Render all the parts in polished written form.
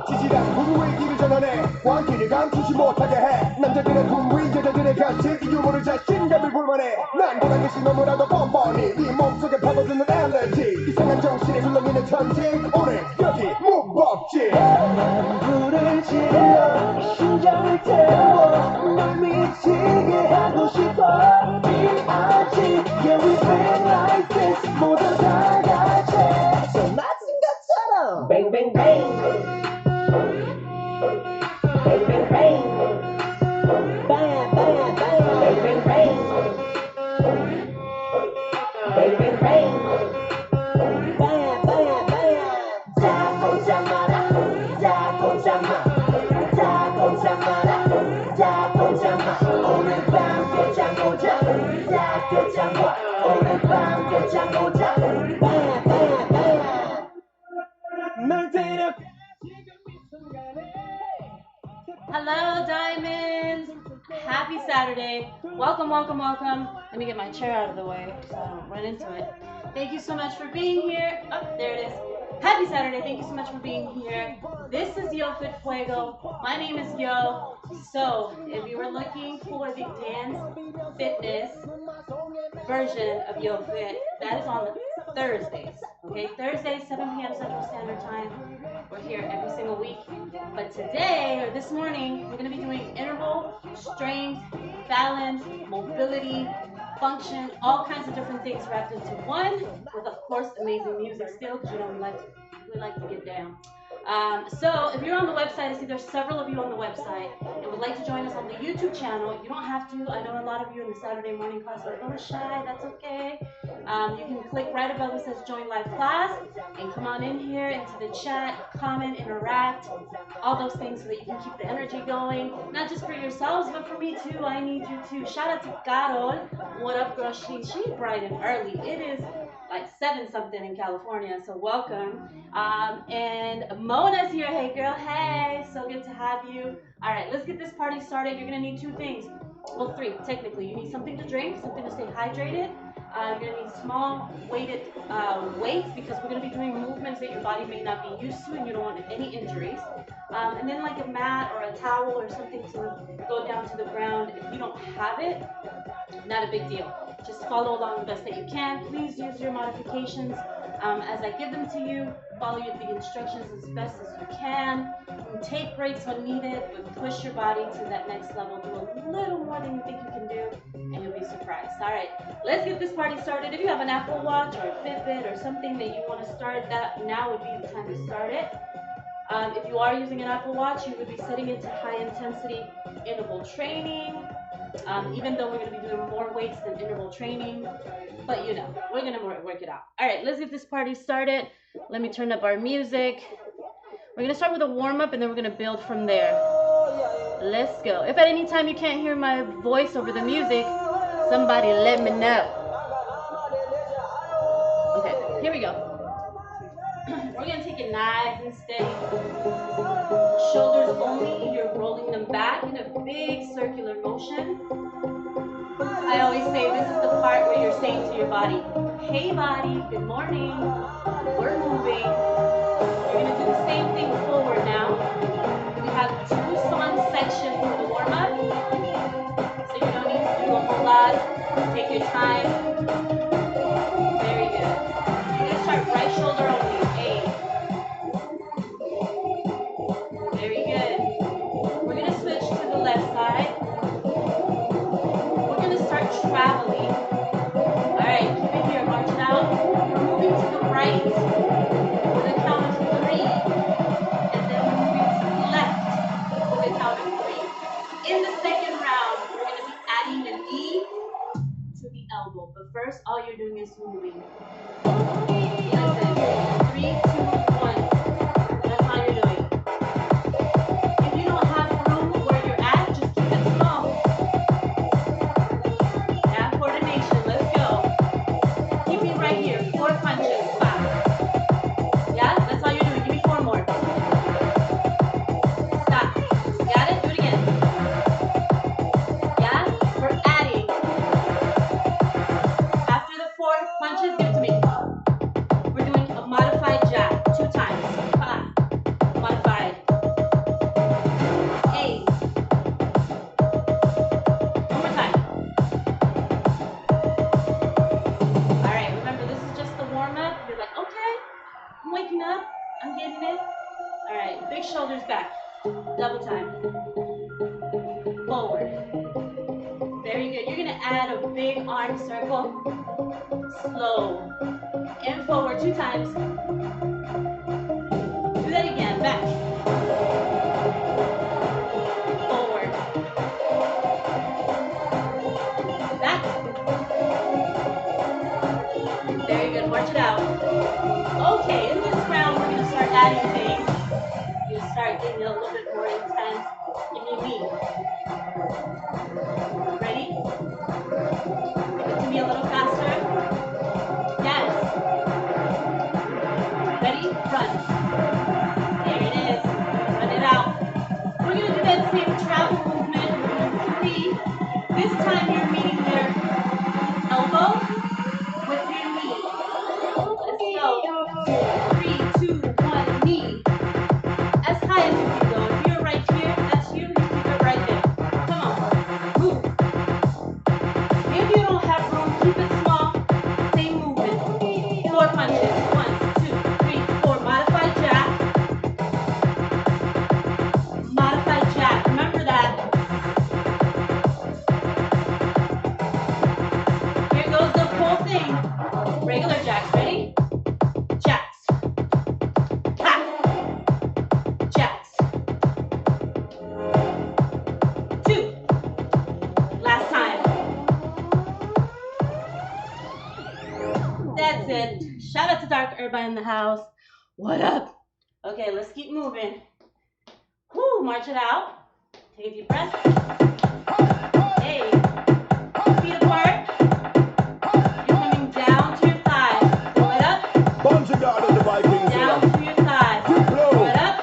지질한 부부의 길을 전환해 왕길을 감추지 못하게 해 남자들의 분위 여자들의 가치 이 유머를 자신감을 불만해 난 보란 듯이 너무나도 뻔뻔히 네 몸속에 파고드는 엘레지 이상한 정신에 굴렁이는 천지 오늘 여기 무법지 난 불을 질러 심장을 태워 널 미치게 하고 싶어 B.I.G. Yeah we bang like this 모두 다 같이 So 맞은 것처럼 Bang bang bang Bang bang bang Bang bang bang Bang bang bang Bang bang bang Bang bang bang 자 꼼짝 마라 자 꼼짝 마 자 꼼짝 마라 자 꼼짝 마 오늘 밤 꼼짝 보자 자 꼼짝 마 오늘 밤 꼼짝 보자 Bang bang bang 널 데려 Hello, Diamonds! Happy Saturday. Welcome, welcome, welcome. Let me get my chair out of the way so I don't run into it. Thank you so much for being here. Oh, there it is. Happy Saturday. Thank you so much for being here. This is YoFit FUEGO. My name is Yo. So, if you were looking for the dance fitness version of YoFit, that is on Thursdays. Okay, Thursdays, 7 p.m. Central Standard Time. We're here every single week. But today, or this morning, we're going to be doing interval, strength, balance, mobility, function, all kinds of different things wrapped into one, with of course amazing music still, because you know we like to get down. So if you're on the website, I see there's several of you on the website and would like to join us on the YouTube channel. You don't have to. I know a lot of you in the Saturday morning class are a little shy. That's okay. You can click right above it says join live class and come on in here into the chat, comment, interact, all those things so that you can keep the energy going. Not just for yourselves, but for me too. I need you too. Shout out to Carol. What up, girl? She's bright and early. It is like 7-something in California, so welcome. And Mona's here. Hey girl, hey, so good to have you. All right, let's get this party started. You're gonna need 2 things. Well, 3 technically. You need something to drink, something to stay hydrated. You're gonna need small weighted weights because we're gonna be doing movements that your body may not be used to and you don't want any injuries. And then like a mat or a towel or something to go down to the ground. If you don't have it, not a big deal. Just follow along the best that you can. Please use your modifications as I give them to you. Follow the instructions as best as you can. And take breaks when needed, but push your body to that next level. Do a little more than you think you can do, and you'll be surprised. All right, let's get this party started. If you have an Apple Watch or a Fitbit or something that you want to start, that now would be the time to start it. If you are using an Apple Watch, you would be setting it to high intensity interval training. Even though we're going to be doing more weights than interval training, but you know, we're going to work it out. All right, let's get this party started. Let me turn up our music. We're going to start with a warm-up and then we're going to build from there. Let's go. If at any time you can't hear my voice over the music, somebody let me know. Okay, here we go. We're gonna take it nice and steady. Shoulders only, you're rolling them back in a big circular motion. I always say this is the part where you're saying to your body, hey body, good morning, we're moving. You're gonna do the same thing forward now. We have 2 song sections for the warm-up, so you don't need to do a whole lot. Take your time. Very good. You're gonna start right shoulder only. Very good. We're gonna switch to the left side. We're gonna start traveling. All right, keep it here, march it out. We're moving to the right with a count of 3, and then we're moving to the left with a count of 3. In the second round, we're gonna be adding a knee to the elbow, but first, all you're doing is moving. Listen, 3, 2, 1. That's all you're doing. If you don't have room where you're at, just keep it small. Yeah, coordination. Let's go. Keep me right here. 4 punches. 5. Yeah, that's all you're doing. Give me 4 more. Stop. Got it? Do it again. Yeah, we're adding. After the 4 punches, give it to me. We're doing a modified jab 2 times. 5. Modified. 8. One more time. All right, remember this is just the warm-up. You're like, okay, I'm waking up. I'm getting it. All right, big shoulders back. Double time. Forward. Very good. You're gonna add a big arm circle. Slow. And forward 2 times. Do that again. Back. Forward. Back. Very good. March it out. Okay, in this round, we're going to start adding things. You're going to start getting a little bit more intense. Give me a knee. Ready? Give it to me a little faster. Yes. Ready? Run. There it is. Run it out. We're going to do that same travel movement. We're going to do 3. This time you're meeting your elbow with your knee. Let's go. 3, 2, 1, knee. As high as you can go. If you're right here, that's you. You keep it right there. Come on. Move. If you don't have room, keep it small. Same movement. 4 punches. 1, 2, 3, 4. Modified jab. Modified jab. Remember that. Here goes the whole thing. Regular jacks. Ready? Jacks. Ha. Jacks. 2. Last time. That's it. Shout out to Dark Urban in the house. What up? Okay, let's keep moving. Whoo, march it out. Take a deep breath. Hey. Feet apart. You're coming down to your thighs. Pull it up. Bungee guard of the Vikings. Down to your thighs. Keep low. Pull it up.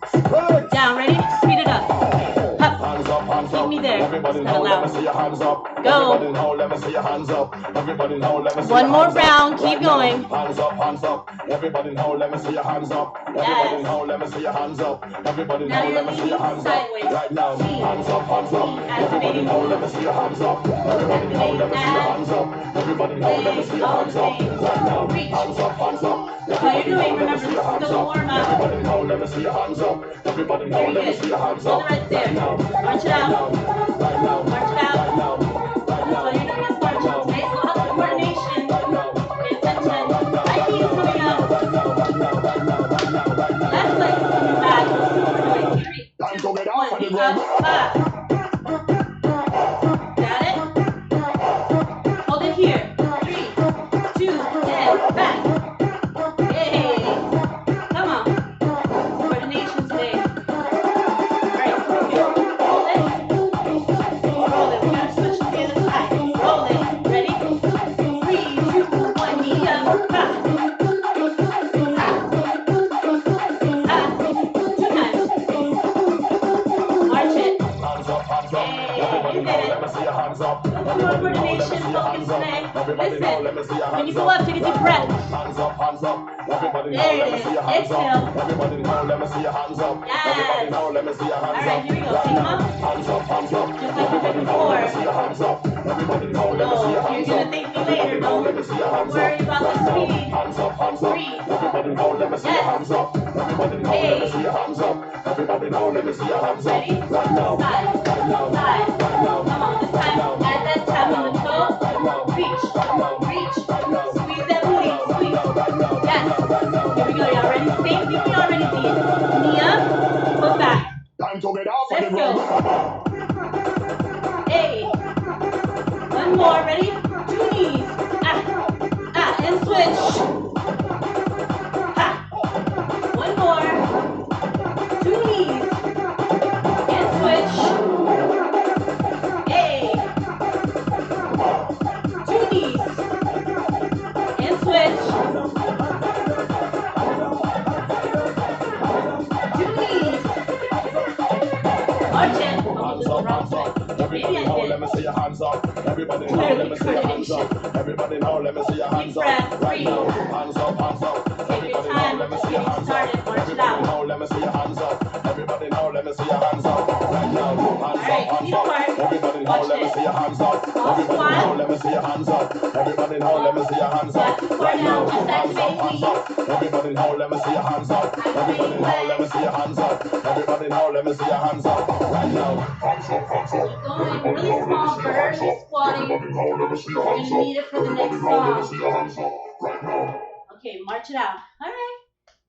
Spread. Down. Ready? Speed it up. Up. Hands up, hands Keep up. me there. Everybody It's now, kinda let me loud. see your hands up. Go. Everybody now, let me see your hands up. Everybody now, let me see One your more hands up. round. Keep Right now. going. Hands up, hands up. Everybody now, let me see your hands up. Everybody Yes. now, let me see your hands up. Everybody Now now, you're let me see your leaning hands up. sideways. Right now. Lean. Hands up, hands up. Lean. Everybody Activating now, let me glutes. see your hands up. Everybody now, let me see your hands up. Everybody now, let me see your hands up. Right now. Reach. Hands up, hands up. All you're doing, remember, this is the warm-up. Everybody now, let me see your hands up. Everybody now, Very let me good. see your hands Hold up. it right there. Right now. March it out. Right now. March it out. Right now. Right That's all you're doing is marching. Today still has coordination. Pay attention. Right knee is coming up. Left leg is coming back. Let's see what we're doing. 3, 2, 1. Knee up. 5. Got it? Hold it here. 3, 2, and back. Yay. Come on. Coordination today. All right. up. More Everybody now, let me coordination, see your focus hands up. today. Everybody now, let me Listen, see your when hands you go up. up, take a deep breath. Hands up, hands up. Everybody now, There let it me is. see your hands Exhale. up. Everybody now, let me see your hands up. Everybody Yes. now, let me see your hands All up. right, here we go. Right Take them now, up. hands up, hands up. Just like we did Everybody now, let me see before. your hands up. Everybody now, let me see your No, hands you're up. gonna thank me later. Everybody now, let me see your Don't hands worry up. about Right the now, speed. hands up, hands up. Breathe. Everybody now, let me see your Yes. hands up. Everybody now, let me see your hands up. Everybody now, let me see your hands up. Ready? Right now, Side, right now, side. right now. Come on, this time, add that tap on the toe. Reach, reach. Squeeze that booty, squeeze. Yes. Here we go, y'all ready? Same thing we already did. Knee up, foot back. Time to get off of Let's the go. road. Hey. One more, ready? 2 knees. And switch. One more. 2 knees. And switch. Hey. 2 knees. And switch. 2 knees. March it. Almost the wrong side. Maybe I Let me did. see your hands up. Everybody now, let me see your hands up. Everybody now, let me see your hands up. Right now, hands up, hands up. Take your Everybody now, time. let me Just see your getting hands started. up. March it Everybody out. now, let me see your hands up. Everybody now, let me see your hands up. Right now, hands All up, right, hands easy up. part. Everybody now, Watch let me this. see your hands up. Small Everybody now, squat. let me see your hands up. Everybody now, let me see your hands Squat up. to core Right now. now, Just hands up, activating hands knees. up. Everybody now, let me see your hands up. Everybody Activating now, let me legs. see your hands up. Everybody now, let me see your hands up. Right now, hands up, hands up. Keep going. Really small burst squatting. You're going to need it for the next song. Okay, march it out. All right.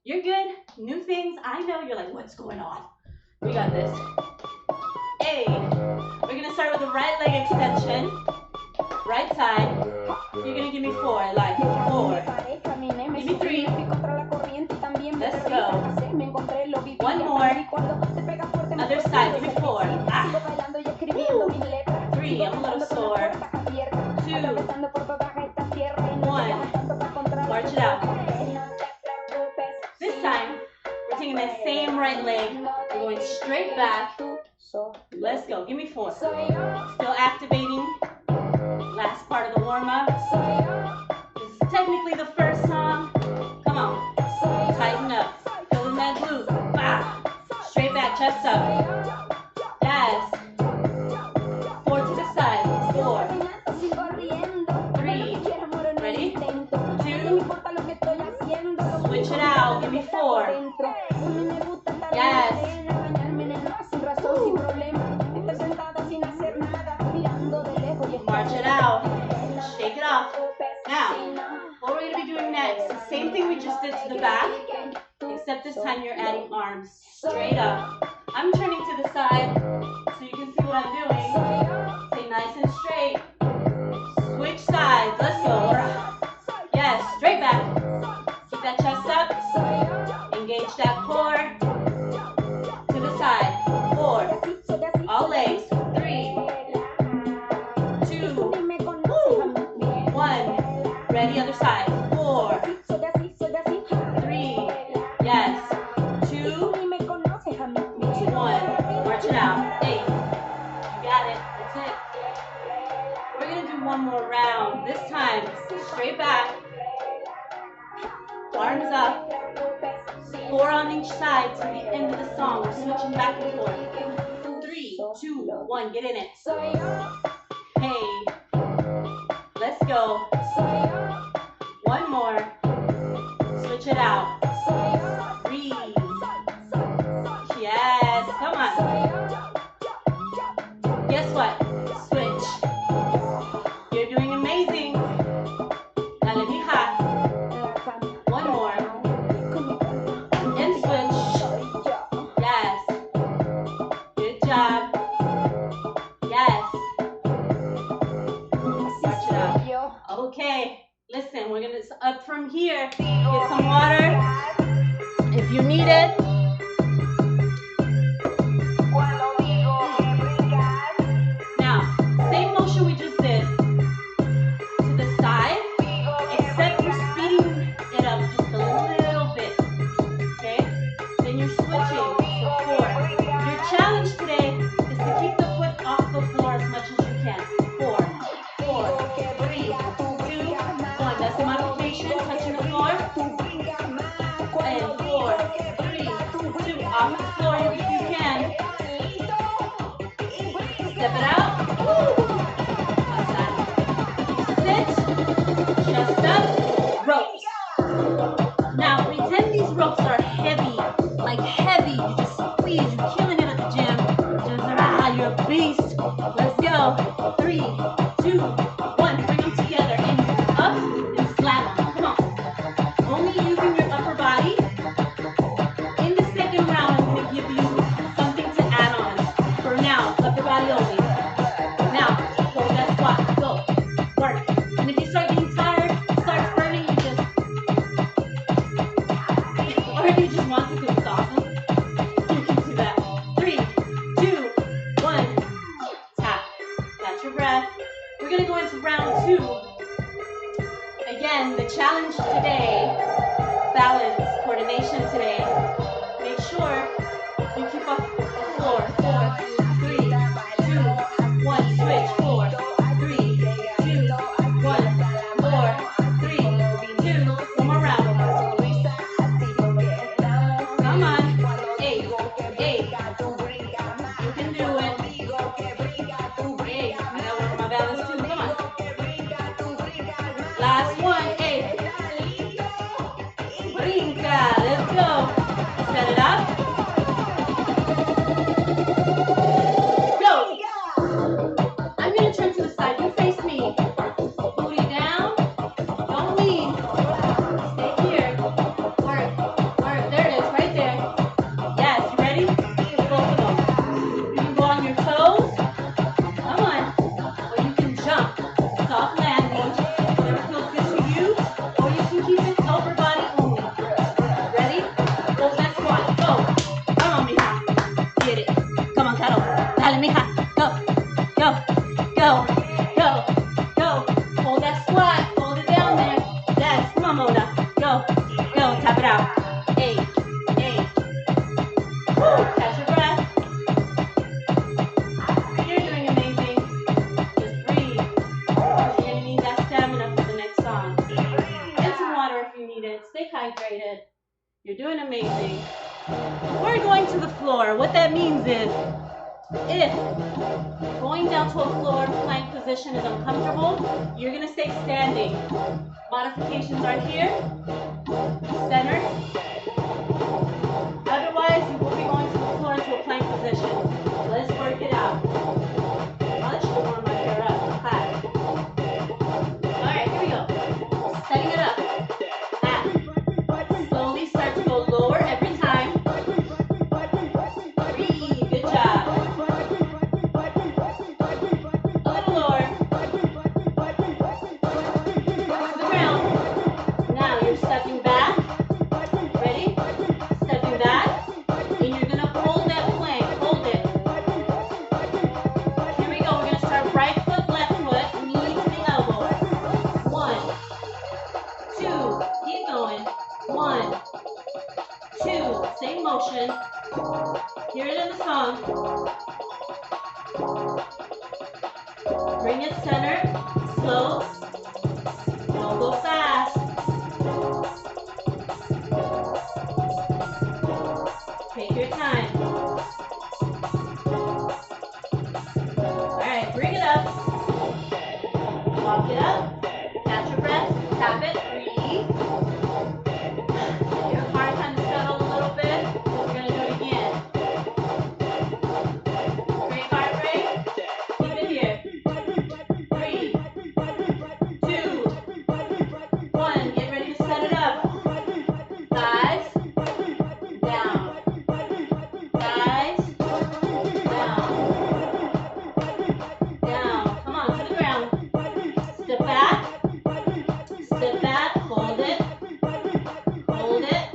You're good. New things. I know you're like, what's going on? We got this. Hey. We're going to start with the right leg extension. Right side. You're going to give me 4. I like it. 4. Give me 3. Let's go. One more. Other side. Give me 4. Woo. 3. I'm a little sore. 2. 1. March it out. This time, we're taking that same right leg. We're going straight back. Let's go. Give me 4. Still activating. Last part of the warm-up. This is technically the first song. Come on. Tighten up. Filling that glute. Straight back, chest up. Yes. 4 to the side. 4. 3. Ready? 2. Switch it out. Give me 4. Yes. March it out. Shake it off. Now, what we're going to be doing next, the same thing we just did to the back, except this time you're adding arms straight up. I'm turning to the side so you can see what I'm doing. Stay nice and straight. Switch sides. Let's go. Yes, straight back. Keep that chest up. Engage that core. To the side. 4. All legs. 3. 2. 1. Ready, other side. 4. 3. Yes. 2. 1. March it out. 8. You got it. That's it. We're going to do one more round. This time, straight back. Arms up. 4 on each side to the end of the song. We're switching back and forth. 3, 2, 1. Get in it. Hey. Let's go. One more. Switch it out. Breathe. Yes. Come on. Guess what? Switch. You're doing amazing. Now let me hot. One more. And switch. Yes. Good job. Yes. March it out. Okay. Listen, we're going to up from here. Get some water if you need it. Now, same motion we just did to the side, except you're speeding it up just a little bit. Okay? Then you're switching. So 4. Your challenge today Step it out. Outside. Sit. Chest up. Ropes. Now pretend these ropes are heavy. Like heavy. You just squeeze. You're killing it at the gym. Just you're a beast. Let's go. 3, 2, 1. Bring them together. And up and slam them. Come on. Only using your upper body. In the second round, I'm going to give you something to add on. For now, upper body only. Now, hold that squat. Go. Work. And if you start getting tired, starts burning, you just, or if you just want to because it's awesome, you can do that. 3, 2, 1. Tap. Catch your breath. We're going to go into round 2. Again, the challenge today, balance, coordination today. Make sure you keep up the floor. 4, 3, 2, 1. Switch. 4, 3, 2, 1. 4, 3, 2. One more round. Come on. 8, 8. You can do it. 8. I gotta work on my balance too. Come on. Last one. 8. Brinca. Let's go. Set it up. Go. I'm going to turn to the side. You face me. Booty down. Don't lean. Stay here. Work. Work. There it is. Right there. Yes. You ready? Both of them. You can go on your toes. Come on. Or you can jump. Soft landing. Whatever feels good to you. Or you can keep it upper body only. Ready? Hold that squat. Go. Come on, mija. Get it. Come on, Carol. Dale, mija. Go. Go. Go. Go. Go. Hold that squat. Hold it down there. Yes. Come on, Mona. Go. Go. Tap it out. 8. 8. Woo. Catch your breath. You're doing amazing. Just breathe. You're going to need that stamina for the next song. Get some water if you need it. Stay hydrated. You're doing amazing. We're going to the floor. What that means is, if going down to a floor plank position is uncomfortable, you're going to stay standing. Modifications are here. Center. Otherwise, you will be going to the floor into a plank position. Let's work it out. I'll let you warm my hair up. Hi. All right, here we go. Setting it up. Slowly start to go lower every time. Breathe. Good job. A little lower. To the ground. Now you're stepping back. Ready? Stepping back. And you're going to hold that plank. Hold it. Here we go. We're going to start right foot, left foot, knee to the elbow. 1, 2. Keep going. 1, 2. Same motion. Hear it in the song. Bring it center. Slow. Don't go fast. Take your time. Alright, bring it up. Walk it up. Catch your breath. Tap it. Breathe. Let your heart kind of settle a little bit. We're going to do it again. Great heart rate. Keep it here. 3, 2, 1. Get ready to set it up. Thighs. Down. Thighs. Down. Down. Come on, to the ground. Step back. Step back. Hold it. Hold it.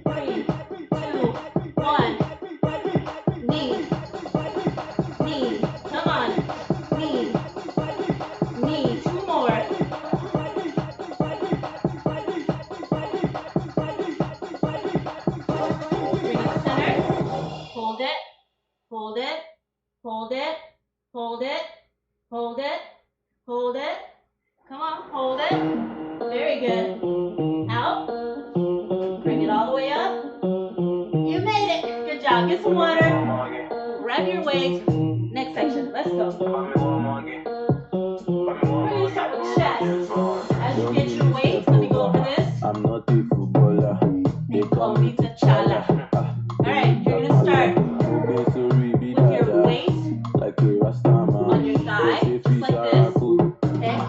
3, 2, 1. Knee. Knee. Come on. Knee. Knee. 2 more. Bring it center. Hold it. Hold it. Hold it. Hold it. Hold it. Hold it. Come on. Hold it. Very good. Out. Bring it all the way up. You made it. Good job. Get some water. Grab your weight. Next section. Let's go. We're gonna start with chest. As you get your weight, let me go over this. I'm not a footballer. They call me T'Challa. Alright, you're gonna start with your weight like a Rasta man. on your thigh, just like this. Okay? Then,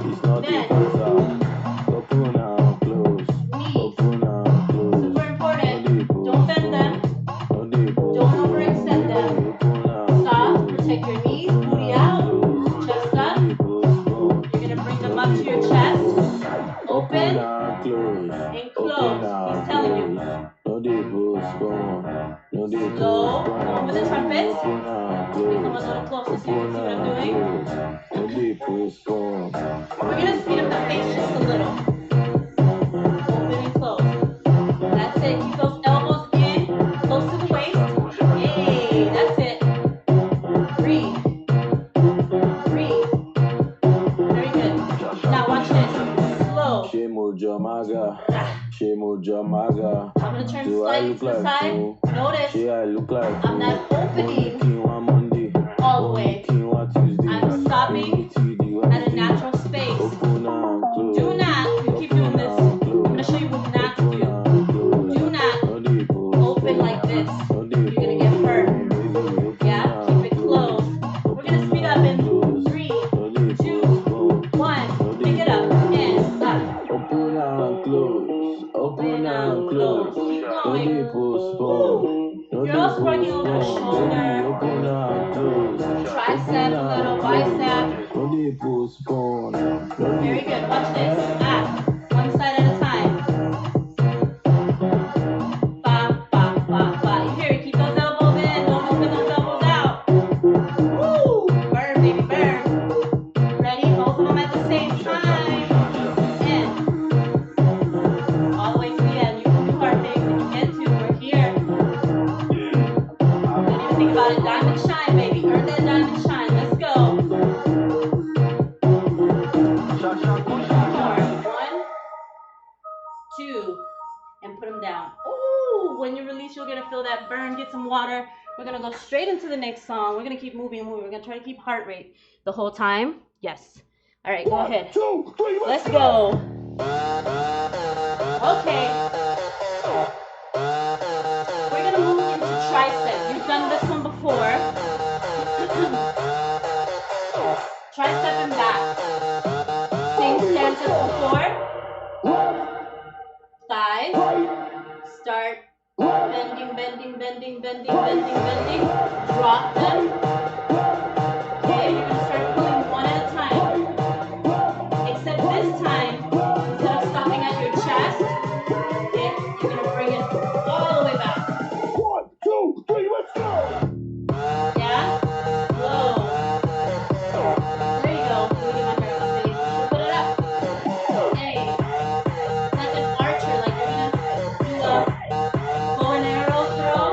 open and close. knees. Open and close. Super important. Don't bend them. Don't overextend them. Stop. Protect your knees. Booty out. Chest up. You're gonna bring them up to your chest. Open and close. He's telling you. Slow. Going with the trumpets. Let me come a little closer so you can see what I'm doing. We're gonna speed up the pace just a little. Open and close. That's it. Keep those elbows in, close to the waist. Hey, that's it. Breathe. Breathe. Very good. Now watch this. Slow. I'm gonna turn slightly to the side. Notice I'm not opening all the way. I'm stopping at a natural space. Do not, you keep doing this. I'm gonna show you what not to do. Do not open like this. You're gonna get hurt. Yeah, keep it closed. We're gonna speed up in 3, 2, 1. Pick it up and up. Open and close. Open and close. Keep going. You're You're also working over the shoulder, tricep, a little bicep. Very good. Watch this. One side at a time. Ba, ba, ba, ba. You hear it. Keep those elbows in. Don't open those elbows out. Woo! Burn, baby, burn. Ready? Both of them at the same time. In. All the way to the end. You can do hard things if you get to. We're here. Don't even think about it. Diamond shine, baby. Earn that diamond shine. Let's go. More. 1, 2, and put them down. Ooh, when you release, you're gonna feel that burn. Get some water. We're gonna go straight into the next song. We're gonna keep moving. We're gonna try to keep heart rate the whole time. Yes. All right, go ahead. 1, 2, 3, Let's go. Okay. We're gonna move into tricep. You've done this one before. Tricep and back. Same stance as before. Thighs. Start bending, bending, bending, bending, bending, bending. Drop them. Okay, you're gonna start pulling one at a time. Except this time, instead of stopping at your chest, okay, you're gonna bring it all the way back. 1, 2, 3, let's go! Yeah? Slow. There you go. Let me get my hair up, baby. Put it up. Hey. It's like an archer, like you're gonna do a bow and arrow throw.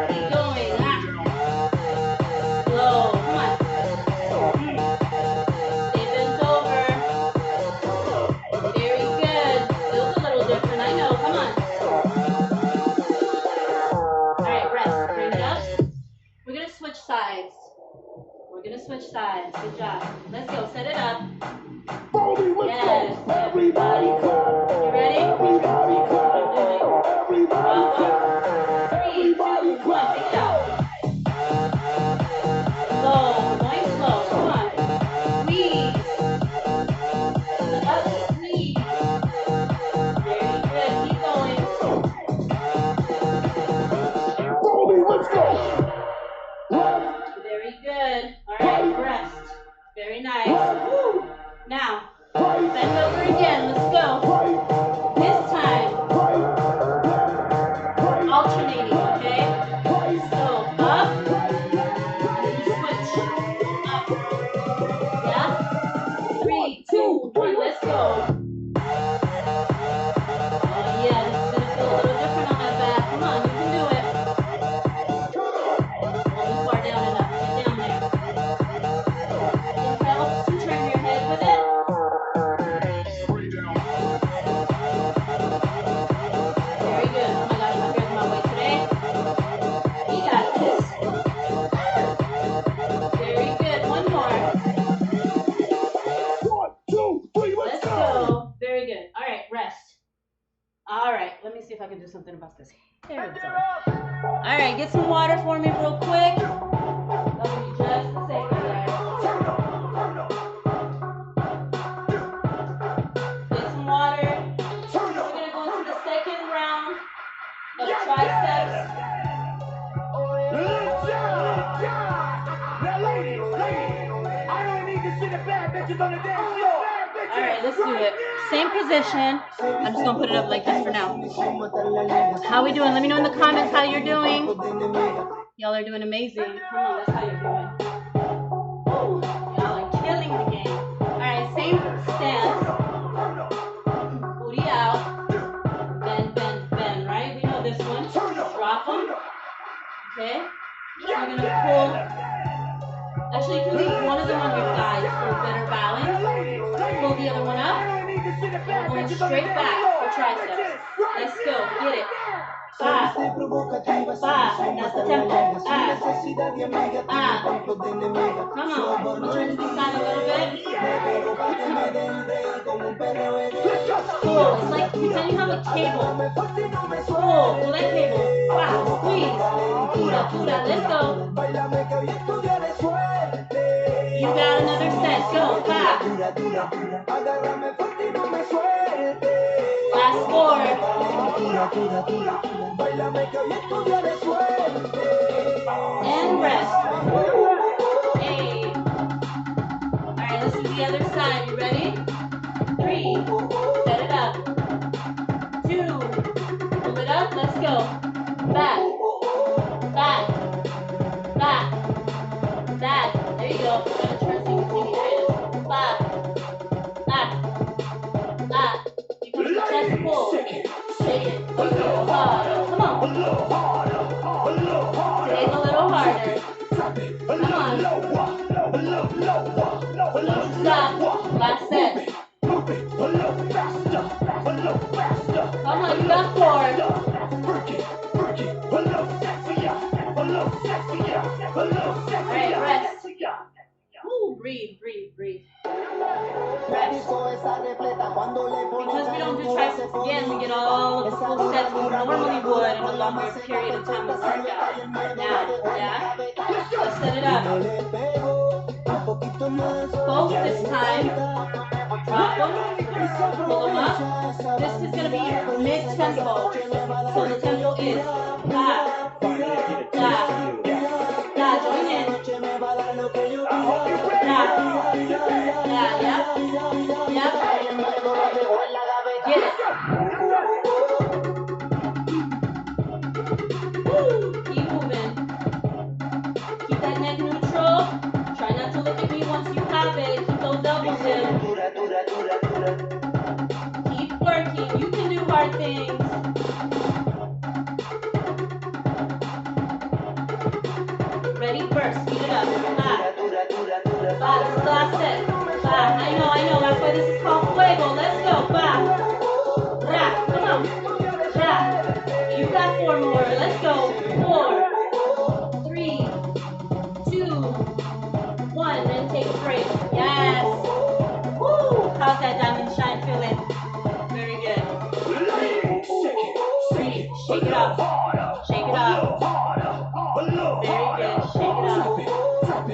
Keep going. Slow. Come on. Stay bent over. Very good. Feels a little different, I know. Come on. Alright, rest. Bring it up. We're gonna switch sides. Good job. Let's go. Set it up. Follow me, let's Yes. go! Everybody clap! You ready? Everybody clap! Everybody clap! 3, 2, 1. Take it out. Slow. Going slow. Come on. Squeeze. The other squeeze. Very good. Keep going. Follow me, let's go! Very good. All right. Rest. Very nice. Woo. Now, bend over again. Let's go. This time, alternating, okay? So, up, and then you switch. Up. Yeah? 3, 2, 1, let's go. Oh yeah, this is gonna feel a little different on my back. Come on, you can do it. Only far down enough. Get down there. It helps to turn your head with it. across his hair. All right, get some water for me real quick. That'll be just a second there. Get some water. We're gonna go into the second round of triceps. Now, ladies, I don't need to see the bad bitches on the dance floor. All right, let's do it. Same position. I'm just gonna put it up like this for now. How we doing? Let me know in the comments how you're doing. Y'all are doing amazing. Come on, that's how you're doing. Ooh, y'all are killing the game. All right, same stance. Booty out. Bend, bend, bend. Right? We know this one. Drop them. Okay. So you're gonna pull. Actually, you can leave one of them on your thighs for better balance. Pull the other one up. And we're going straight back for triceps. Let's go. Get it. 5. 5. That's the tempo. Come on. Let me turn to the side a little bit. Pull. It's like pretend you have a cable. Pull that cable. Wow. Squeeze. Pura. Let's go. You got another set. Go. 5. Last 4. And rest. Hey. Alright, let's do the other side. You ready? 3. Set it up. 2. Pull it up. Let's go. Back. Back. Back. Back. There you go. I'm gonna turn so you can see me. There it is. Back. You come to the chest pull. Shake it. A little harder. Come on. Take a little harder. Come on. Don't stop. Last set. Come on, you got 4. Alright, rest. Ooh, breathe. Rest. Because we don't do triceps again, we get all of the full sets we normally would in a longer period of time of workout. Now, yeah? Let's set it up. Both this time. Drop them. Pull them up. This is going to be mid-tempo. So the tempo is da, da, da. Join in. Yep. Get it. Woo. Keep moving. Keep that neck neutral. Try not to look at me once you have it. Keep those elbows in. Keep working. You can do hard things. Ready? First. Speed it up. 5. 5. This is the last set. 5. I know. That's why this is called FUEGO. Let's go. 5. Come on. You got 4 more. Let's go. 4. 3. 2. 1. Then take a break. Yes. Woo. How's that diamond shine feeling? Very good. 3. Shake it up. Shake it up. Very good. Shake it up. Shake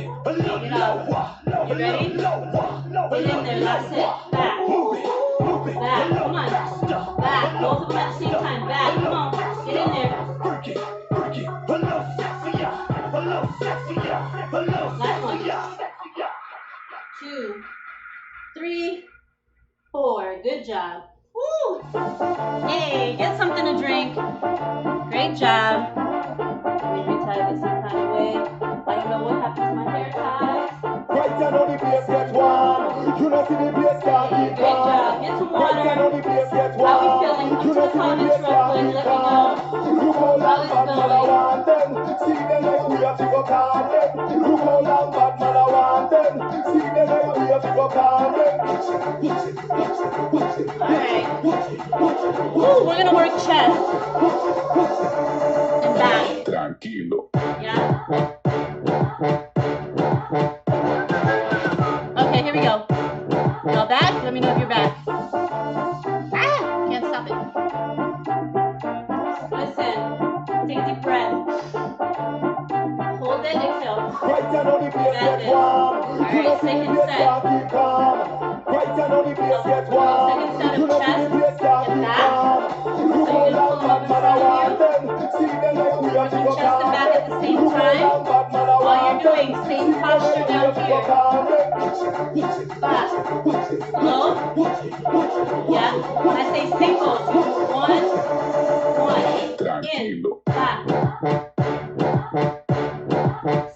it up. You ready? Get in there. That's it. Back. Back. Come on. Back. Both of them at the same time. Back. Come on. Get in there. Last one. 2, 3, 4. Good job. Woo! Hey, get something to drink. Great job. Let me tie this some kind of way. I don't know what happened to my hair ties. Right down on the place, get one. You know, see the place can't be Great job. Get some water. How we feeling? Come to the comments real quick. Let me know. How is it going? See them like we have to go calm them. You go down, bad man, I want them. See them like we have to go calm them. Alright. Woo, we're gonna work chest. And back. Tranquilo. Yeah. Okay, here we go. Now back. Let me know if you're back. Ah! Can't stop it. Let's Right down on the place get warm. You know the place can't keep calm. Right down on the place get warm. You know the place can't keep calm. You hold on, bad man, I want them. See them like we have to go chest and back at the same time. All you're doing, same posture down here. Back. Slow. Yeah. When I say singles, 1, 1. In. Back.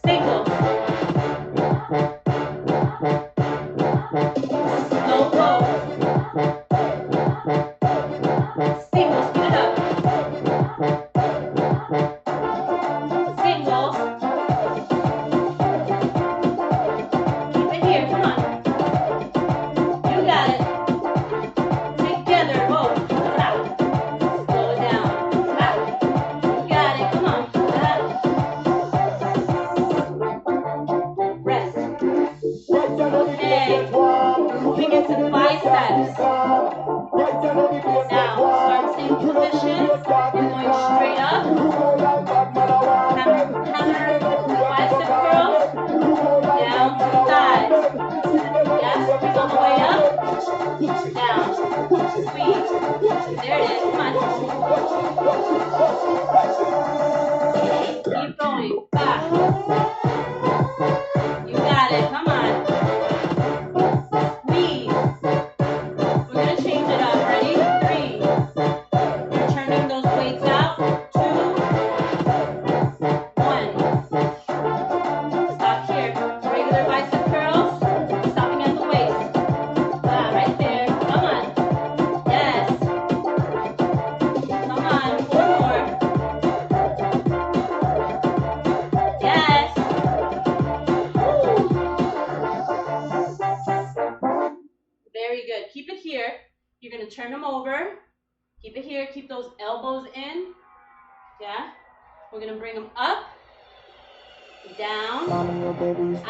Singles. Slow go. Singles. Speed it up. Singles. Keep it here. Come on. You got it. Together. Whoa. Slow it down. You got it. Come on. Rest. Okay. Moving into biceps. Now, start same position. We're going straight up. Hammer, bicep curls. Down to thighs. Yes, squeeze on the way up. Down. Squeeze. There it is. Come on. Keep going. Back. You got it. Come on. Squeeze. We're going to change it up. Ready? 3. You're turning those weights out. 2, 1. Stop here. Regular bicep curls. Stopping at the waist. Right there. Come on. Yes. Come on. 4 more. Yes. Woo. Very good. Keep it here. You're going to turn them over. Keep it here. Keep those elbows in. Yeah. We're going to bring them up. Down. Out. In for this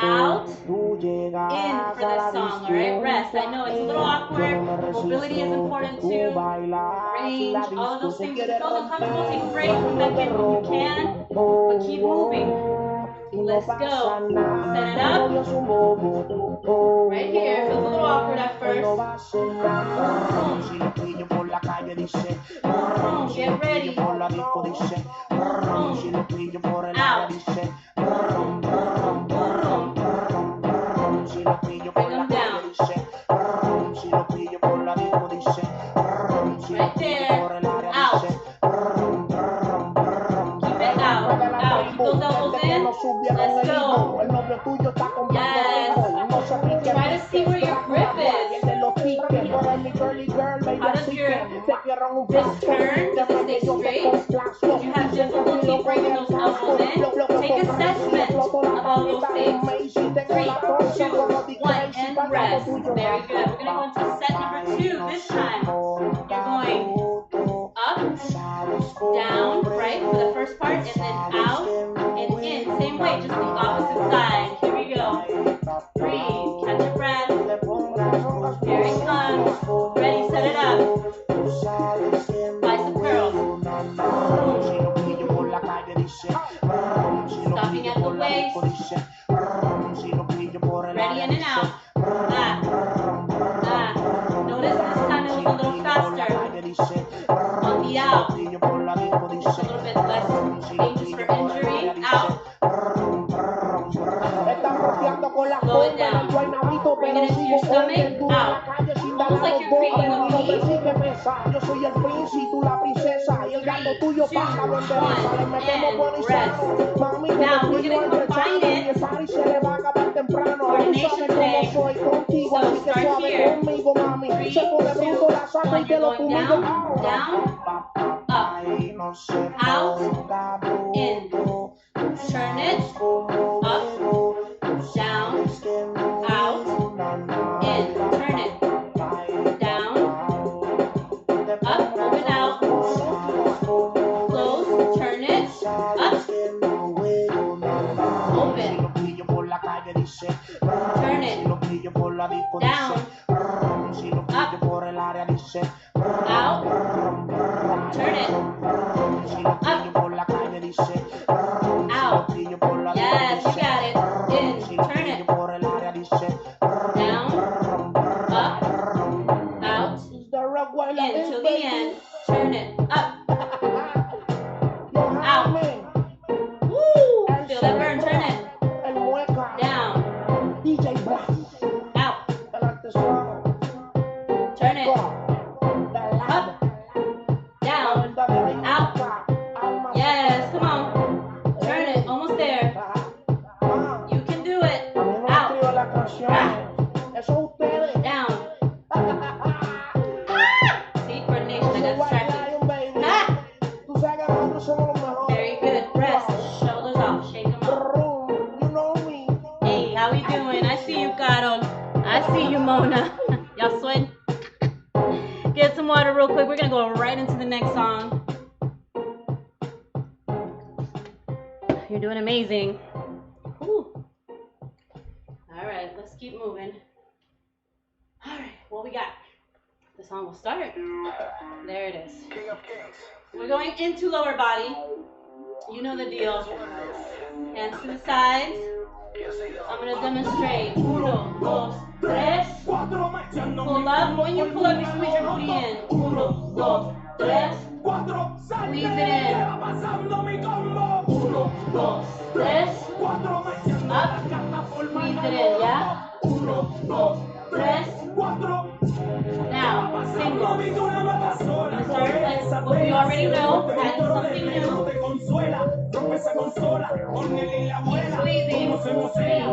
song. All right. Rest. I know it's a little awkward. Mobility is important too. Range. All of those things. If you feel uncomfortable, take a break. Come back in when you can. But keep moving. Let's go. Set it up. Right here. Feels a little awkward at first. Get ready. Out. Bring them down. Right there. Out. Keep it out. Out. Keep those elbows in. Let's go. Yes. Try to see where your grip is. How does your wrist turn? Does it stay straight? Do you have difficulty bringing those elbows in? Take assessment of all those things. 3, 2, 1, and rest. Very good. We're going to go into set number 2 this time. You're going up, down, right, for the first part, and then out and in. Same way, just the opposite side. Here we go. Breathe. Catch your breath. Here it comes. Ready, set it up. Bicep curls. Stopping at the waist. Ready, in and out. Notice this time it was a little faster. On the out. A little bit less dangerous for injury. Out. Slow it down. Bring it into your stomach. Out. Almost like you're creating a V. 3, 2, 1, and rest. Now we're going to combine it. Coordination today. So start here. 3, 2, 1. You're going down, down, up, out, in. Turn it, up, down, out, in. Turn it, down, up, open out, close, turn it, up, open, turn it, down, up, out, turn it, up, out. Yes, you got it. see you, Mona. Y'all sweat? Get some water real quick. We're gonna go right into the next song. You're doing amazing. Whew. All right, let's keep moving. All right, what we got? The song will start. There it is. We're going into lower body. You know the deal. Hands to the sides. I'm going to demonstrate. 1, 2, 3. Pull up. When you pull up, you squeeze your booty in. 1, 2, 3. Squeeze it in. 1, 2, 3. Up. Squeeze it in, yeah? 1, 2, 3. Now, singles. Start like what we already know, adding something new. Keep squeezing. 3, 2,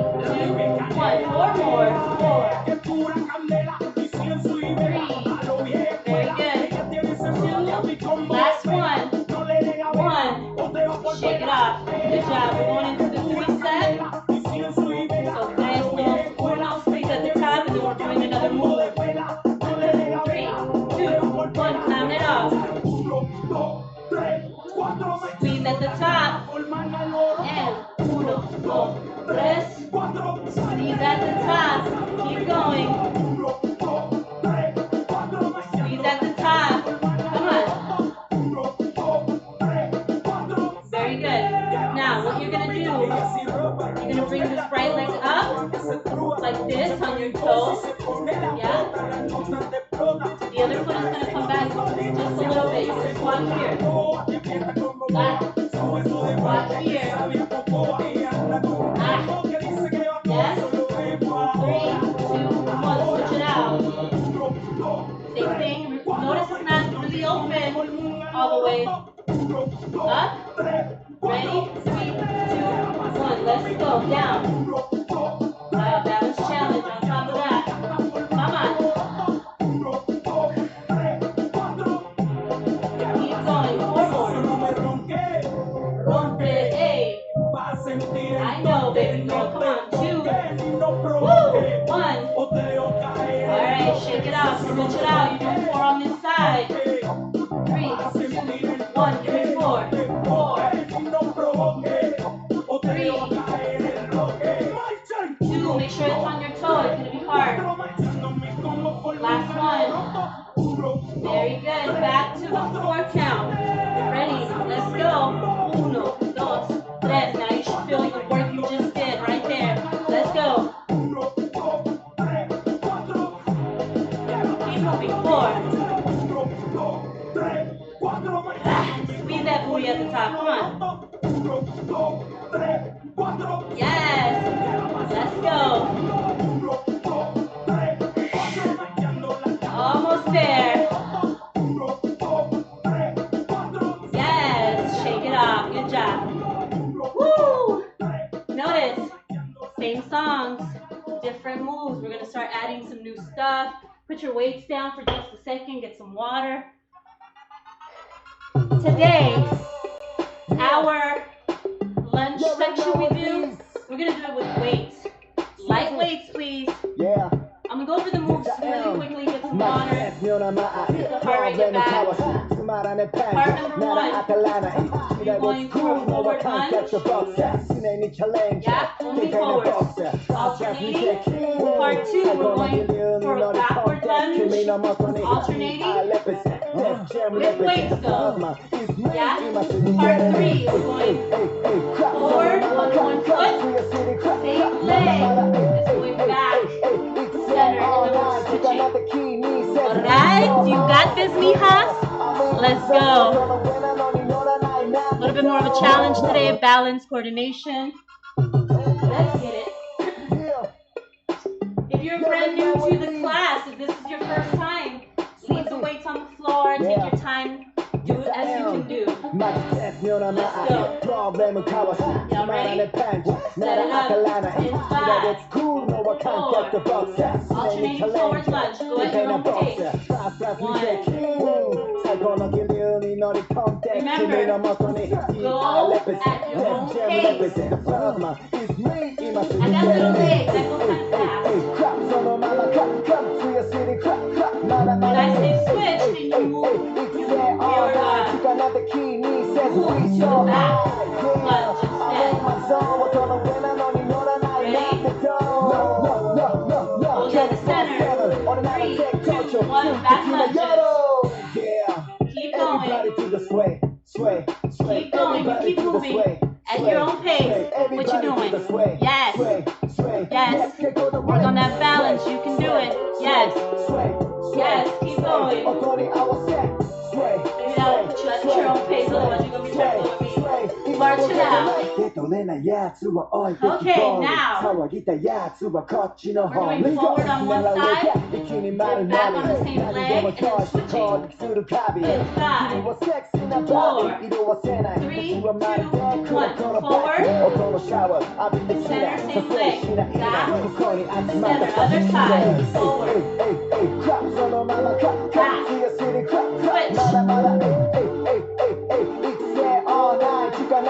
1. 4 more. 4. 3. Very good. 2. Last one. 1. Shake it off. Good job. We're going into the 3 set. So 3, 2, 1. Squeeze at the top, and then we're doing another move. 3, 2, 1. Count it off. Squeeze at the top. And 1, 2, 3. Squeeze at the top. Keep going. Squeeze at the top. Come on. Very good. Now, what you're going to do, you're going to bring this right leg up, like this, on your toes. Yeah? The other foot is going to come back just a little bit. You just walk here. Walk here. Yes? 3, 2, 1. Switch it out. Same thing. Notice it's not really open all the way. Up. Ready? 3, 2, 1. Let's go. Down. Balance challenge on top of that. Come on. Keep going. 4 more. Rompe, hey. I know, baby girl. Come on. 2. Woo. 1. Alright, shake it out. Switch it out. You're doing 4 on this side. 3, 2, 1. Give me 4. 4. 3. 2. Make sure it's on your toe. It's going to be hard. Last one. Very good. Back to the 4 count. Ready? Let's go. 1, 2, 3. Now you should feel the work you just did right there. Let's go. Keep moving. 4. Squeeze that booty at the top. Come on. Yes. Let's go. Almost there. Yes. Shake it off. Good job. Woo. Notice. Same songs. Different moves. We're going to start adding some new stuff. Put your weights down for just a second. Get some water. Today, our lunch section we're going to do it with weights. Light weights, please. Yeah. I'm going to go over the moves really quickly, get some water. Get the heart rate back. Part number 1. You're going to a forward lunge. Yeah, only forward. Alternating. Part 2, we're going for a backward lunge. Alternating. With weights though. Yeah. Part 3, we're going forward on one foot. Same leg. It's going back. Center, and then we're switching. Alright, you got this, mijas? Let's go. A little bit more of a challenge today, balance, coordination. Let's get it. If you're brand new to the class, if this is your first time, leave the weights on the floor, take your time, do it as you can do. Let's go. Y'all ready? Set it up in 5, 4. Alternating forward lunge. Go at your own pace. 1. Remember, go at your own pace. I got little legs that go kind of fast. one, back lunges. Yeah. Keep Everybody going. to the sway, sway, sway. Keep going. You Everybody keep to the moving sway, at sway, your own pace. sway. What you Everybody to doing? the sway, Yes. sway, sway. Yes. Work on that balance. You can do it. Yes. Yes. Keep going. Maybe that'll put you at your own pace. Otherwise, you're gonna be trying to go with me. March it out. Okay, now we're going forward on one side, then back on the same leg, and then switching. In 5, 4, 3, 2, 1. Forward. Center, same leg. Back. Center. Other side. Forward. Back. Switch.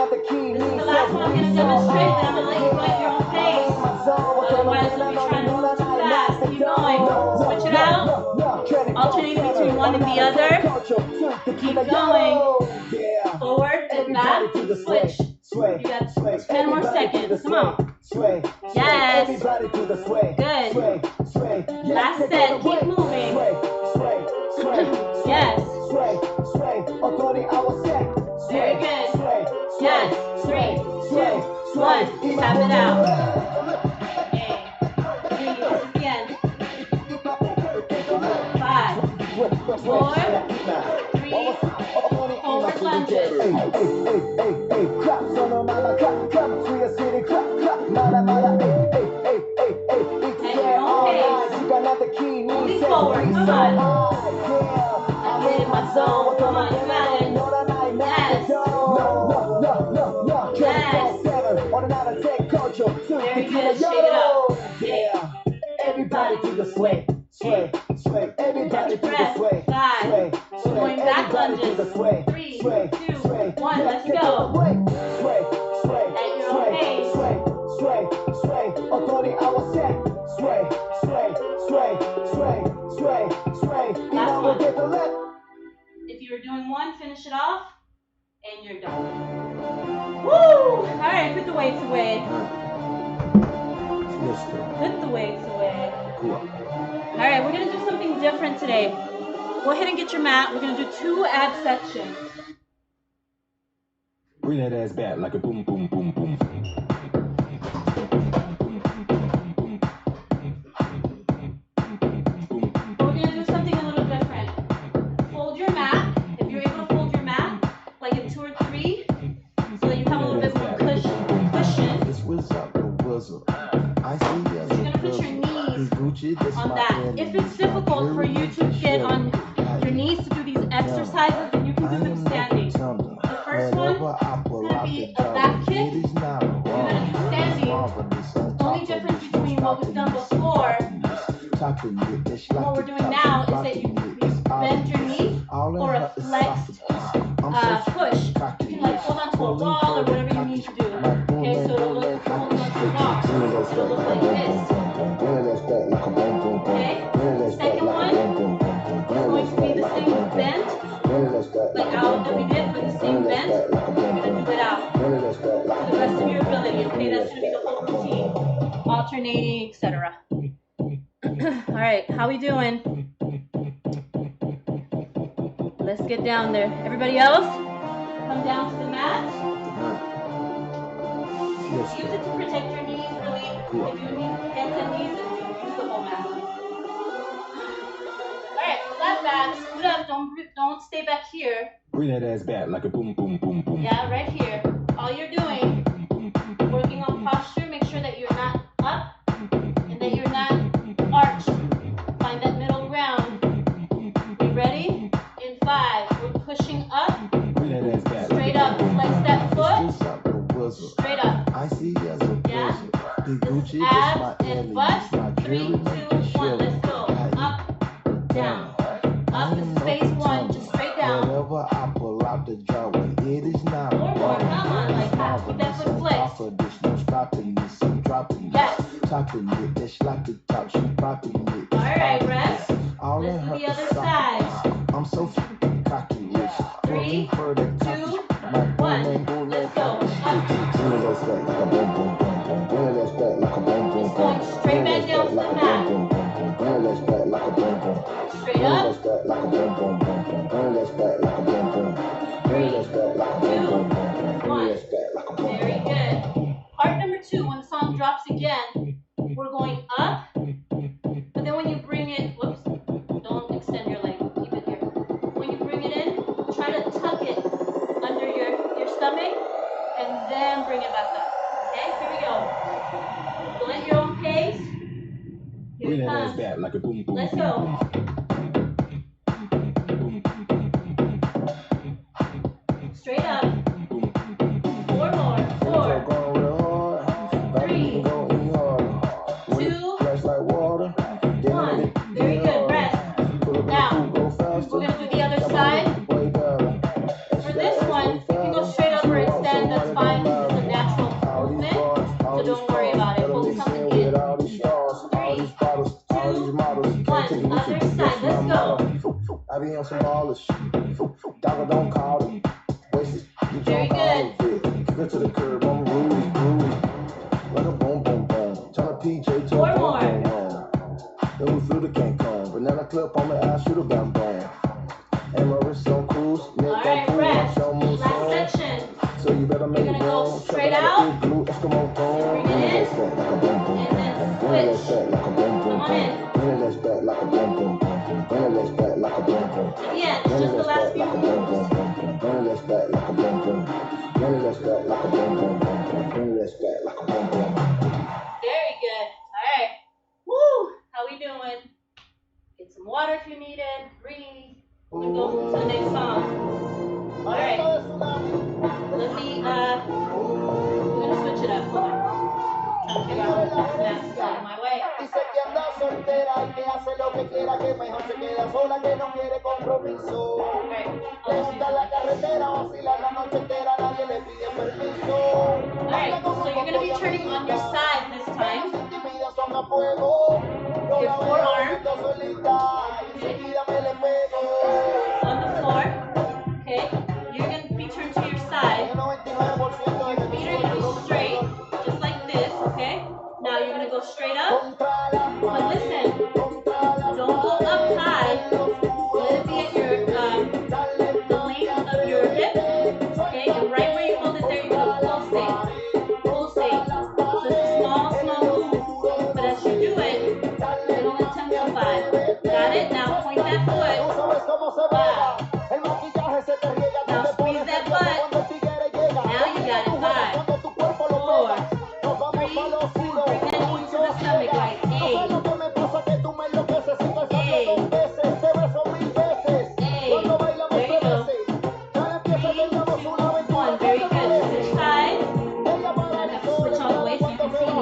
This is the last one I'm going to demonstrate, then I'm going to let you go at your own pace. Otherwise, you'll be trying to move too fast. Keep going. Switch it out. Alternating between one and the other. Keep going. Forward and back. Switch. You got 10 more seconds. Come on. Yes. Good. Last set. Keep moving. Yes. Very good. Yes. 3, 2, 1. Tap it out. Okay. 3. This is the end. 5, 4, 3. Forward lunges. Only forward, come on. I'm hitting my zone, come on, you got it. Yes. Yes. Very good, shake it up. Yeah. Everybody to the sway, sway, sway. Everybody to the sway, 5. We're going back lunges. 3, 2, 1, let's go. At your own pace. Last one. If you were doing one, finish it off, and you're done. Woo! All right, put the weights away. Put the weights away. All right, we're gonna do something different today. Go ahead and get your mat. We're gonna do 2 ab sections. Bring that ass back like a boom, boom, boom, boom. We're gonna do something a little different. Fold your mat. If you're able to fold your mat, like in 2 or 3, so that you have a little bit more cushion. You're gonna put your knees on that. If it's difficult for you to get on your knees to do these exercises, then you can do them standing. The first one is gonna be a back kick. You're gonna do standing. Only difference between what was done before and what we're doing now is that you bend your knee or a flexed push. You can like hold onto a wall or whatever you need to do. Okay, so it'll look holding onto a wall. It'll look like this. Okay, second one is going to be the same bend, like out that we did, but the same bend. You're gonna do it out to the best of your ability. Okay, that's gonna be the whole routine, alternating, etc. All right, how we doing? Let's get down there. Everybody else, come down to the mat. Use it to protect your knees, really. If you need hands and knees, then use the whole mat. Alright, flat back, scoot up, don't stay back here. Bring that ass back like a boom, boom, boom, boom. Yeah, right here. All you're doing, working on posture, make sure that you're not up and that you're not arched. Find that middle ground. We ready? In 5, we're pushing up, straight up, flex that foot, straight up. Yeah? This is abs and butt. 3, 2, 1, let's go. Up, down. Up, this is phase 1, just straight down. 4 more, come on, like that. Keep that foot flexed. Yes. Alright, rest. Let's do the other side. 3, 2, 1, let's go. Up. Just going straight back down to the mat. Straight up. arm drops again, we're going up, but then when you bring it, whoops, don't extend your leg, keep it here. When you bring it in, try to tuck it under your stomach, and then bring it back up. Okay, here we go. Go at your own pace. Here it comes. Like a boom, boom, Let's go. Straight up. 4 more. 4, 3, 2, 1. Very good. Rest. Now, we're going to do the other side. For this one, you can go straight up or extend. That's fine. This is a natural movement. So don't worry about it. Hold something in. 3, 2, 1. Other side. Let's go. I be on some ballers. Dogger don't call them. Very good. Kick it to the curb on groove. Like a boom, boom, boom. Turn a PJ to 4 a boom, more. boom, boom. Then we flew the King Kong. Banana clip on the ass, shoot a bam, bam. And my wrist on cruise. Alright, rest. Last section. So you better make You're it gonna go boom. straight out. Glue, Eskimo boom. Bring it in. Like a boom, boom, And then boom. Bring it switch. back like a boom, boom, Come on in. boom. Bring it back like a boom, boom, boom. Bring it back like a boom, boom. To the end. Just the last few moves. Bring it back like a boom, boom. Bring it back like a boom, boom, boom. Bring it back like a boom, boom. Very good. Alright. Woo! How we doing? Get some water if you need it. Breathe. We're gonna go to the next song. Alright. Let me we're gonna switch it up. Hold on. Trying to figure out what this is out of my way. Dice que anda soltera y que hace lo que quiera, que mejor se queda sola, que no quiere compromiso. Alright. Le gusta la carretera, vacilar la noche entera, nadie le pide permiso. Alright, so you're gonna be turning on your side this time. Tímidas son a fuego. Yo Your la veo forearm. solita y enseguida me le pego. On the floor. Okay. You're gonna be turned to your side. El 99% Your feet are gonna be straight, just like this, okay? Now you're gonna go straight up. But listen, don't go up high. Let it be at your the length of your hip. Okay, and right where you hold it, there you go. Pulsate. Pulsate. So it's a small move. But as you do it, it'll intensify. Got it? Now point that foot. Wow. Now squeeze that butt. Now you got it. 5, 4, 3, 2. Bring that knee to the stomach like There you go. 3, 2, 1. Very good. Switch sides. I have to switch all the way so you can see me.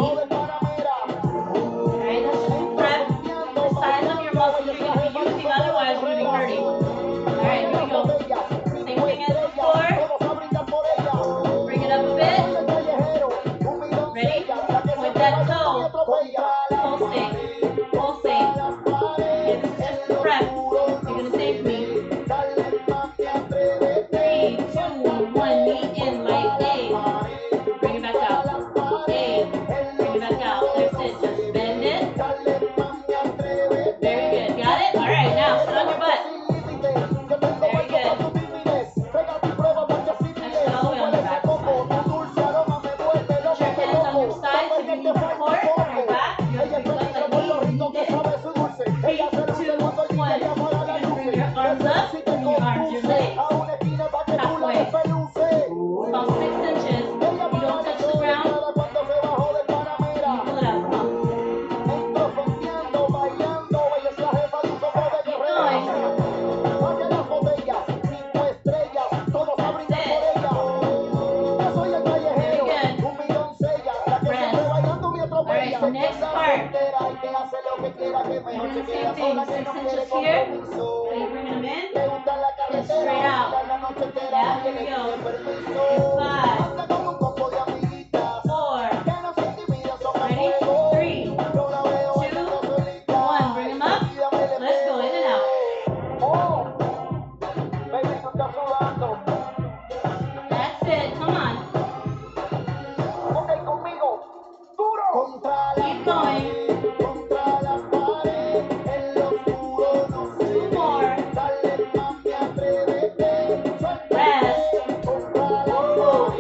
Alright, that's just to prep the size of your muscles you're going to be using, otherwise you're going to be hurting. Alright, here we go. Same thing as before. Bring it up a bit. Ready? Point that toe. Pulsate. Pulsate. Okay, this is just to prep. You're going to say to me. 3, 2, 1. Knee in like A. Bring it back out. A. Bring it back out. That's it. Just bend it. Very good. Got it? Alright, now sit on your butt. Very good. Touch it all the way on your back. Put your hands on your sides if you need support. On your back. You have to pick up like me. You need it. 3, 2, 1. You're going to bring your arms up and your arms, your legs. Halfway. About 6 inches. You don't touch the ground. You pull it out. Come on. Keep going. That's it. Very good. Rest. Alright, next part. We're doing the same thing. 6 inches here. So you're bringing them in. And straight out. Yeah, here we go. 5, 4. Ready? 3, 2, 1. Bring them up. Let's go in and out. That's it. Come on. Keep going. 2 more. Rest. Woo.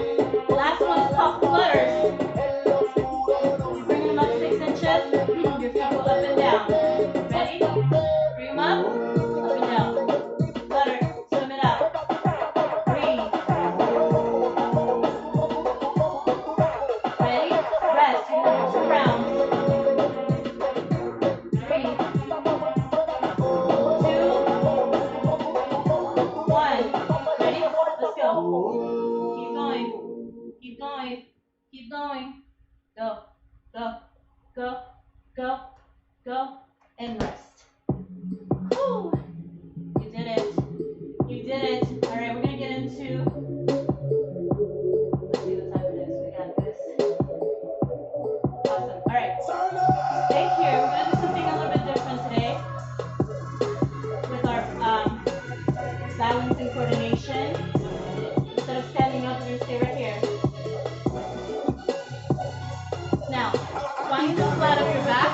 go, go, go, and rest. Woo. You did it. You did it. All right, we're gonna get into, let's see what time it is. We got this. Awesome. All right. Stay here. We're gonna do something a little bit different today with our balance and coordination. Instead of standing up, we're gonna stay right here. Now, find the flat of your back,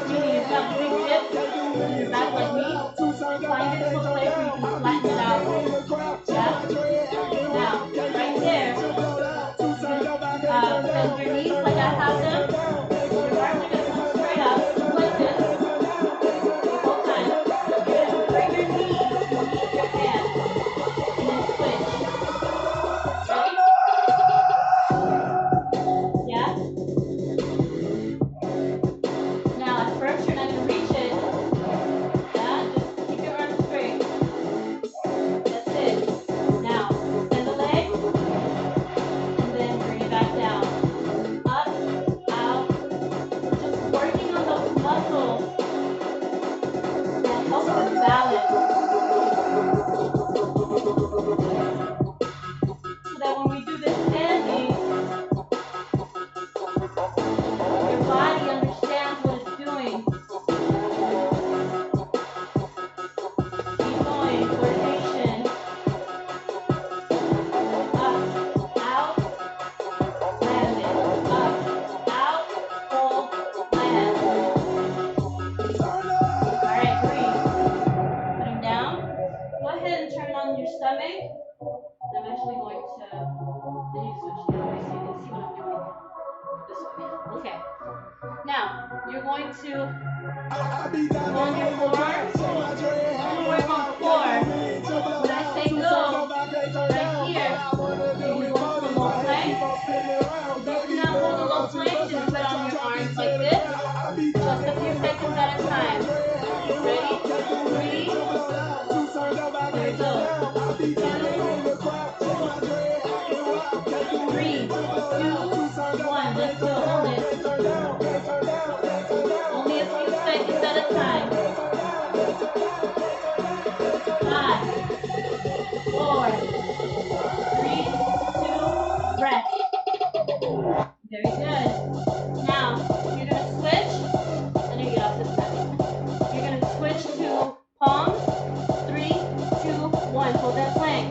meaning you've got big hips in your back like me. Find it to a place where you can flatten it out. Yeah? Now, right there, bend your knees like I have them. Your arms are going to come straight up like this. The whole time. You're going to bring your knees underneath your hands and then switch. Ready? Yeah? Now, at first, you're not going to reach it. Yeah? Just keep your arms straight. That's it. Now, extend the leg, and then bring it back down. Up, out. Just working on those muscles that help us balance. So that when we do this standing, your body understands what it's doing. Keep going, coordination. Up, out, land it. Up, out, hold, land. Alright, breathe. Put them down. Go ahead and turn on your stomach. I'm actually going to, I need to switch the other way so you can see what I'm doing. This way. Okay. Now, you're going to go on your forearms. Work on floor. When I say go, right here, you go into a low plank. If you cannot hold a low plank, just put on your arms like this. Just a few seconds at a time. Ready? 3. There we go. 2. 3, 2, 1. Let's go. Hold it. Only a few seconds at a time. 5, 4, 3, 2, rest. Very good. Now, you're going to switch. I need to get off this mat. You're going to switch to palms. 3, 2, 1. Hold that plank.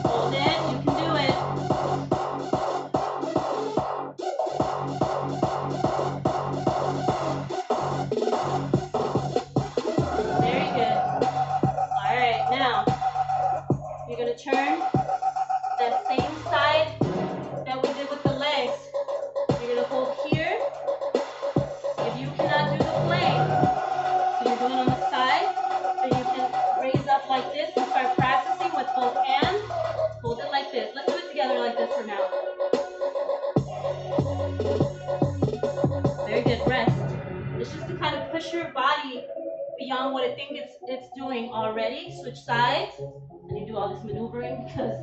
Hold it. You can do it. Very good. All right, now you're going to turn that same side that we did with the legs. You're going to hold here. If you cannot do the plank, so you're doing on the side, then you can raise up like this and start practicing with both hands. Hold it like this. Let's do it together like this for now. Very good. Rest. It's just to kind of push your body beyond what it thinks it's doing already. Switch sides. And you do all this maneuvering because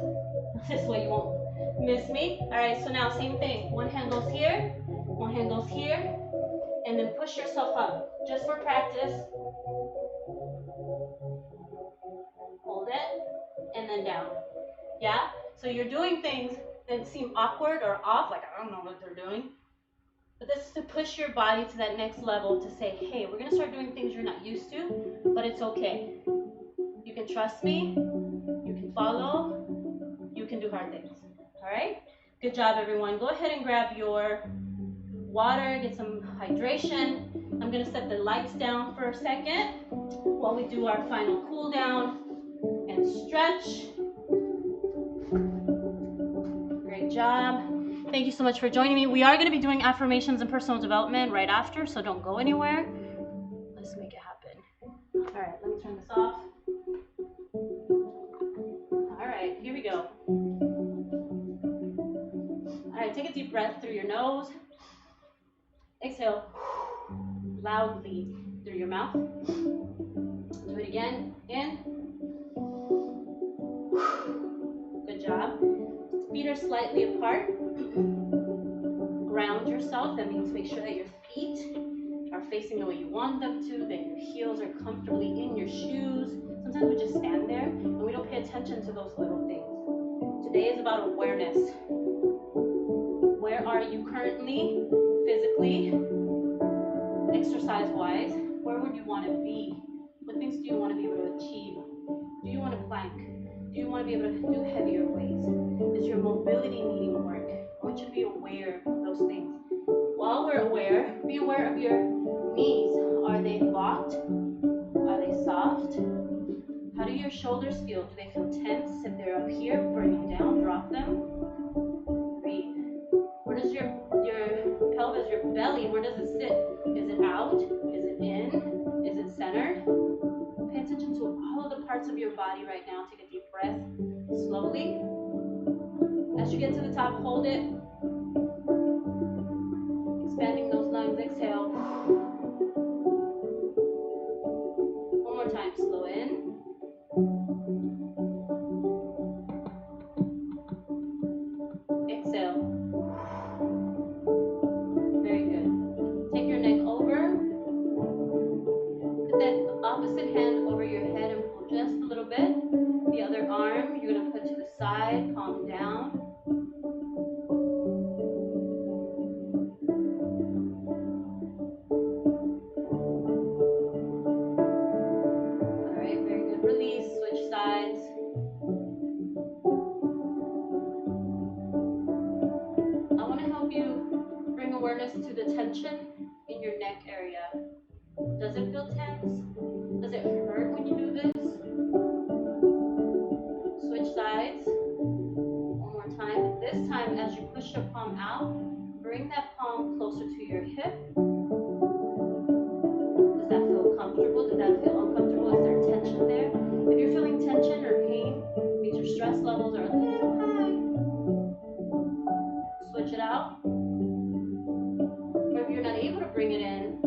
this way you won't miss me. All right, so now same thing. One hand goes here, one hand goes here, and then push yourself up. Just for practice. Hold it, and then down. Yeah? So you're doing things that seem awkward or off, like I don't know what they're doing. But this is to push your body to that next level to say, hey, we're going to start doing things you're not used to, but it's okay. You can trust me. You can follow. You can do hard things. All right? Good job, everyone. Go ahead and grab your water, get some hydration. I'm going to set the lights down for a second while we do our final cool down and stretch. Great job. Thank you so much for joining me. We are going to be doing affirmations and personal development right after, so don't go anywhere. Let's make it happen. All right, let me turn this off. All right, here we go. All right, take a deep breath through your nose. Exhale loudly through your mouth. Do it again. In. Good job. Feet are slightly apart. Ground yourself. That means make sure that your feet are facing the way you want them to, that your heels are comfortably in your shoes. Sometimes we just stand there and we don't pay attention to those little things. Today is about awareness. Where are you currently, physically, exercise-wise? Where would you want to be? What things do you want to be able to achieve? Do you want to plank? Do you want to be able to do heavier weights? Is your mobility needing work? I want you to be aware of those things. While we're aware, be aware of your knees. Are they locked? Are they soft? How do your shoulders feel? Do they feel tense? If they're up here, bring them down, drop them. Breathe. Where does your pelvis, your belly, where does it sit? Is it out? Is it in? Is it centered? Pay attention to all of the parts of your body right now. Take a deep breath slowly. As you get to the top, hold it. Expanding those lungs, exhale. One more time, slow in. Exhale. Very good. Take your neck over. Put that opposite hand over your head and pull just a little bit. The other arm, you're going to put to the side, palm down. All right, very good. Release, switch sides. I want to help you bring awareness to the tension in your neck area. Does it feel tense? Does it hurt when you do this? Switch sides. One more time. This time, as you push your palm out, bring that palm closer to your hip. Does that feel comfortable? Does that feel uncomfortable? Is there tension there? If you're feeling tension or pain, it means your stress levels are a little high. Switch it out. Or if you're not able to bring it in,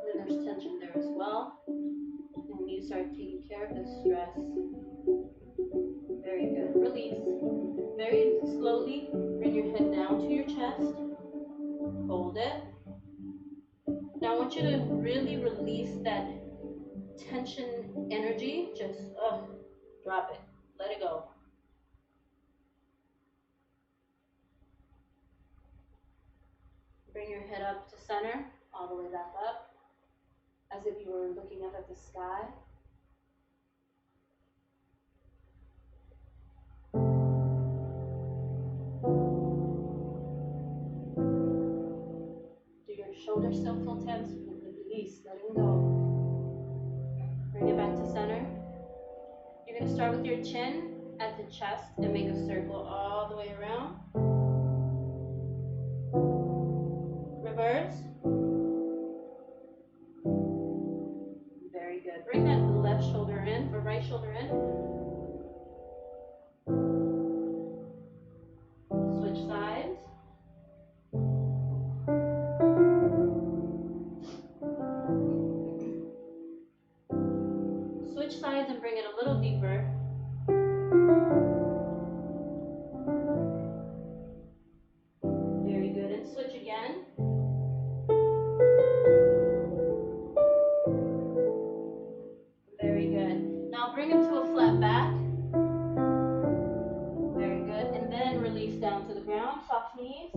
then there's tension there as well. And you start taking care of the stress. Very good. Release. Very slowly, bring your head down to your chest. Hold it. Now I want you to really release that tension energy. Just drop it. Let it go. Bring your head up to center, all the way back up, as if you were looking up at the sky. Do your shoulders still feel tense? Release, letting go. Bring it back to center. You're going to start with your chin at the chest and make a circle all the way around. Reverse. Very good. Bring that left shoulder in, or right shoulder in. Switch sides. Switch sides and bring it a little deeper. Very good. And switch again. Very good. Now bring it to a flat back. Very good. And then release down to the ground. Soft knees.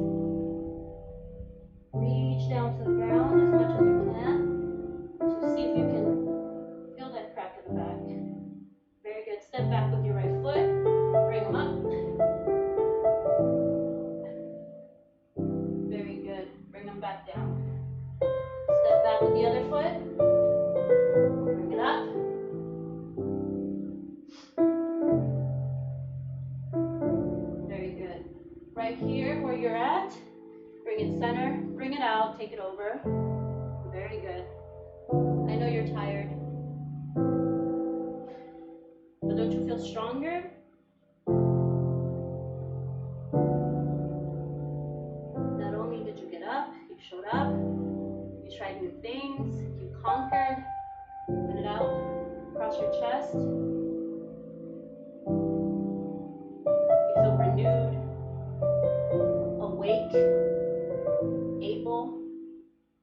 Reach down to the ground as much as you can to see if you can feel that crack in the back. Very good. Step back with your right foot. Bring them up. Very good. Bring them back down. Step back with the other foot. Bring it up. Very good. Right here where you're at, bring it center, bring it out, take it over. Very good. I know you're tired, but don't you feel stronger? Not only did you get up, you showed up, you tried new things, you conquered. Let it out across your chest. You renewed, awake, able.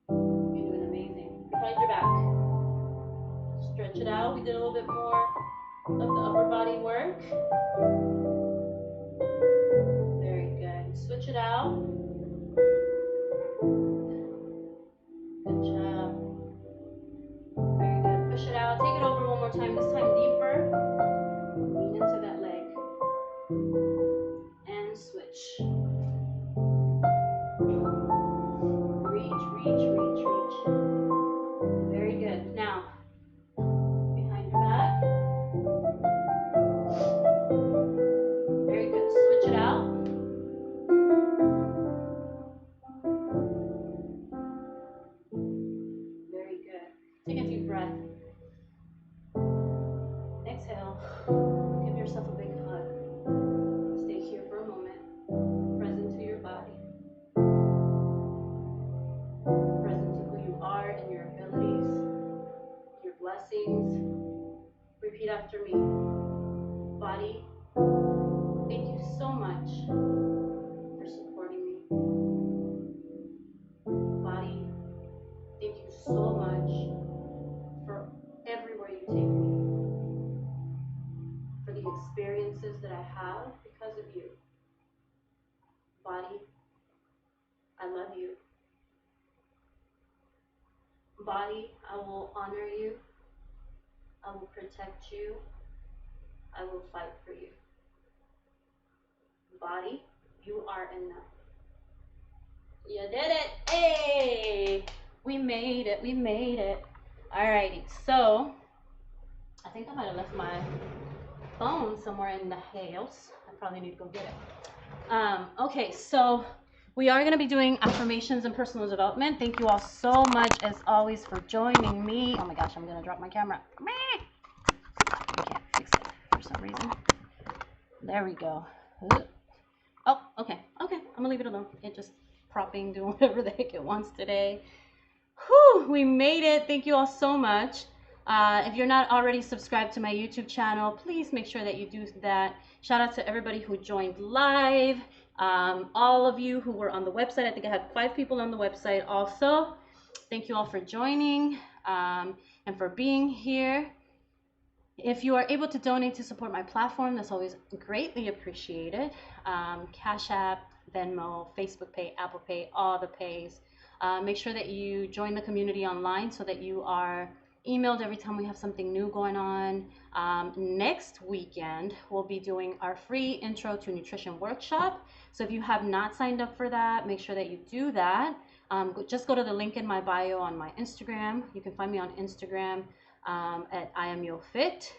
You're doing amazing. Behind your back. Stretch it out. We did a little bit more of the upper body work. Very good. Switch it out. Good job. Very good. Push it out. Take it over one more time. This time deeper. Lean into that leg. And switch. Reach, reach, reach, reach. Very good. Now, behind your back. Very good. Switch it out. Very good. Take a deep breath. Exhale. Give yourself a big hug. Stay here for a moment. Present to your body. Present to who you are and your abilities, your blessings. Repeat after me. Body, thank you so much for supporting me. Body, thank you so much for everywhere you take me. For the experiences that I have because of you. Body, I love you. Body, I will honor you. I will protect you. I will fight for you. Body, you are enough. You did it. Hey, we made it. We made it. Alrighty, so I think I might have left my phone somewhere in the house. I probably need to go get it. Okay, so we are going to be doing affirmations and personal development. Thank you all so much, as always, for joining me. Oh my gosh, I'm going to drop my camera. I can't fix it for some reason. There we go. Oh, okay. Okay, I'm going to leave it alone. It just propping, doing whatever the heck it wants today. Whew, we made it. Thank you all so much. If you're not already subscribed to my YouTube channel, please make sure that you do that. Shout out to everybody who joined live. All of you who were on the website. I think I had 5 people on the website also. Thank you all for joining and for being here. If you are able to donate to support my platform, that's always greatly appreciated. Cash App, Venmo, Facebook Pay, Apple Pay, all the pays. Make sure that you join the community online so that you are emailed every time we have something new going on. Next weekend, we'll be doing our free Intro to Nutrition workshop. So if you have not signed up for that, make sure that you do that. Just go to the link in my bio on my Instagram. You can find me on Instagram at I am YoFit.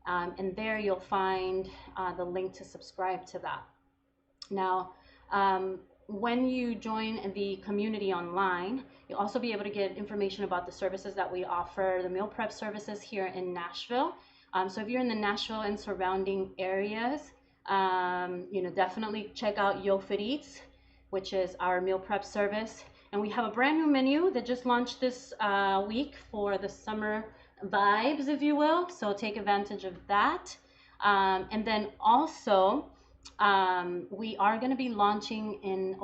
And there you'll find the link to subscribe to that. Now, when you join the community online, you'll also be able to get information about the services that we offer, the meal prep services here in Nashville. So if you're in the Nashville and surrounding areas, definitely check out YoFit Eats, which is our meal prep service. And we have a brand new menu that just launched this week for the summer vibes, if you will. So take advantage of that. And then also, we are going to be launching in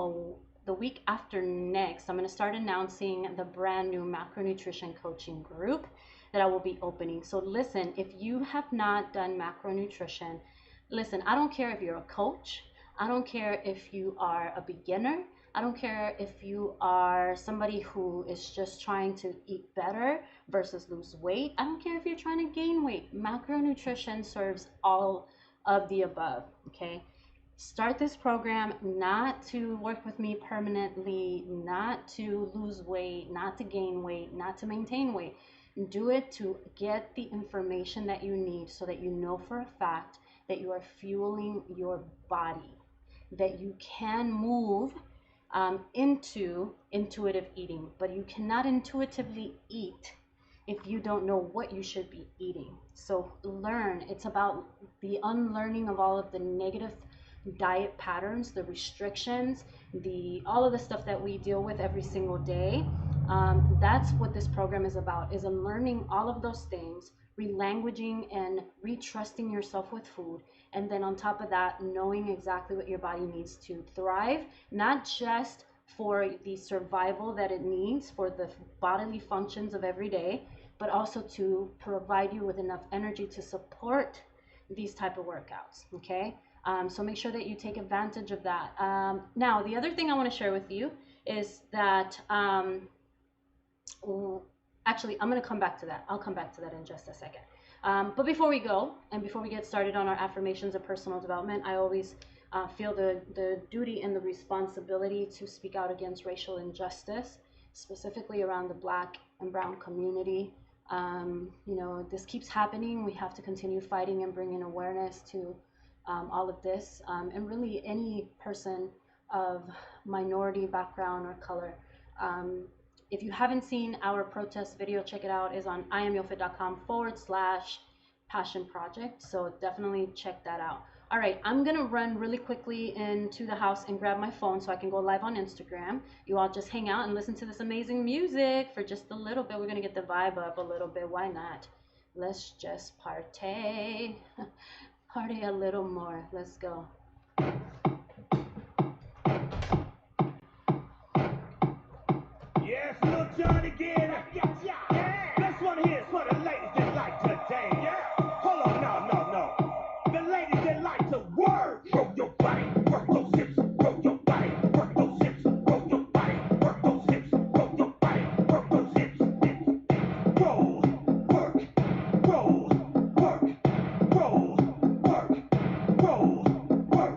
the week after next. I'm going to start announcing the brand new macronutrition coaching group that I will be opening. So listen, if you have not done macronutrition, listen, I don't care if you're a coach. I don't care if you are a beginner. I don't care if you are somebody who is just trying to eat better versus lose weight. I don't care if you're trying to gain weight. Macronutrition serves all of the above, okay? Start this program not to work with me permanently, not to lose weight, not to gain weight, not to maintain weight. Do it to get the information that you need so that you know for a fact that you are fueling your body, that you can move into intuitive eating, but you cannot intuitively eat if you don't know what you should be eating. So learn. It's about the unlearning of all of the negative diet patterns, the restrictions, all of the stuff that we deal with every single day. That's what this program is about, is unlearning all of those things, relanguaging and retrusting yourself with food. And then on top of that, knowing exactly what your body needs to thrive, not just for the survival that it needs for the bodily functions of every day, but also to provide you with enough energy to support these type of workouts. Okay, so make sure that you take advantage of that. Now, the other thing I want to share with you is that actually, I'm going to come back to that. I'll come back to that in just a second. But before we go, and before we get started on our affirmations of personal development, I always feel the duty and the responsibility to speak out against racial injustice, specifically around the Black and brown community. You know, this keeps happening. We have to continue fighting and bringing awareness to all of this, and really any person of minority background or color. If you haven't seen our protest video, check it out. It's on IamYoFit.com/passion project. So definitely check that out. All right, I'm gonna run really quickly into the house and grab my phone so I can go live on Instagram. You all just hang out and listen to this amazing music for just a little bit. We're gonna get the vibe up a little bit. Why not? Let's just partay. Party a little more. Let's go. Yes, Lil Jon again. Yeah. This one here is for the ladies that like to dance. Yeah. Hold on, no. The ladies that like to work. Work your body, work those hips. Work your body, work those hips. Work your body, work those hips. Work your body, work those hips. Roll, work, roll, work, roll, work, roll, work.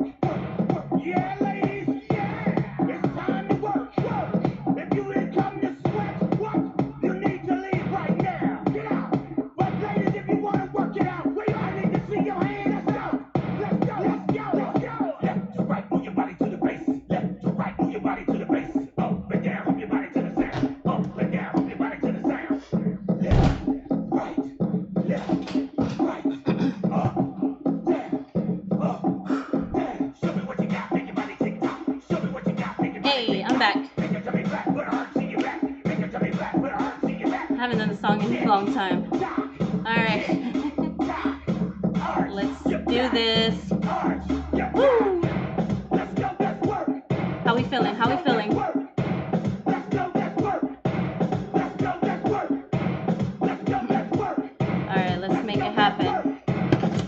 Yeah, ladies, yeah. It's time to work. If you didn't come to sweat, what? You need to leave right now. Get out. But ladies, if you want to work it out, I need to see your hands. Let's go. Left to right, move your body to the base. Left to right, move your body to the base. Up and down, move your body to the sound. Up and down, move your body to the sound. Left, right, up, down, up, down. Show me what you got, make your body tick tock. Show me what you got, make your body Hey, I'm back. Make your tummy flat, put a heart in your back. Make your tummy flat, put a heart in your back. I haven't done the song in a long time. All right. Let's do this. Woo! Let's go, let's work. How we feeling? How we feeling? Let's go, let's work. Let's go, let's work. Let's go, let's work. All right, let's make it happen.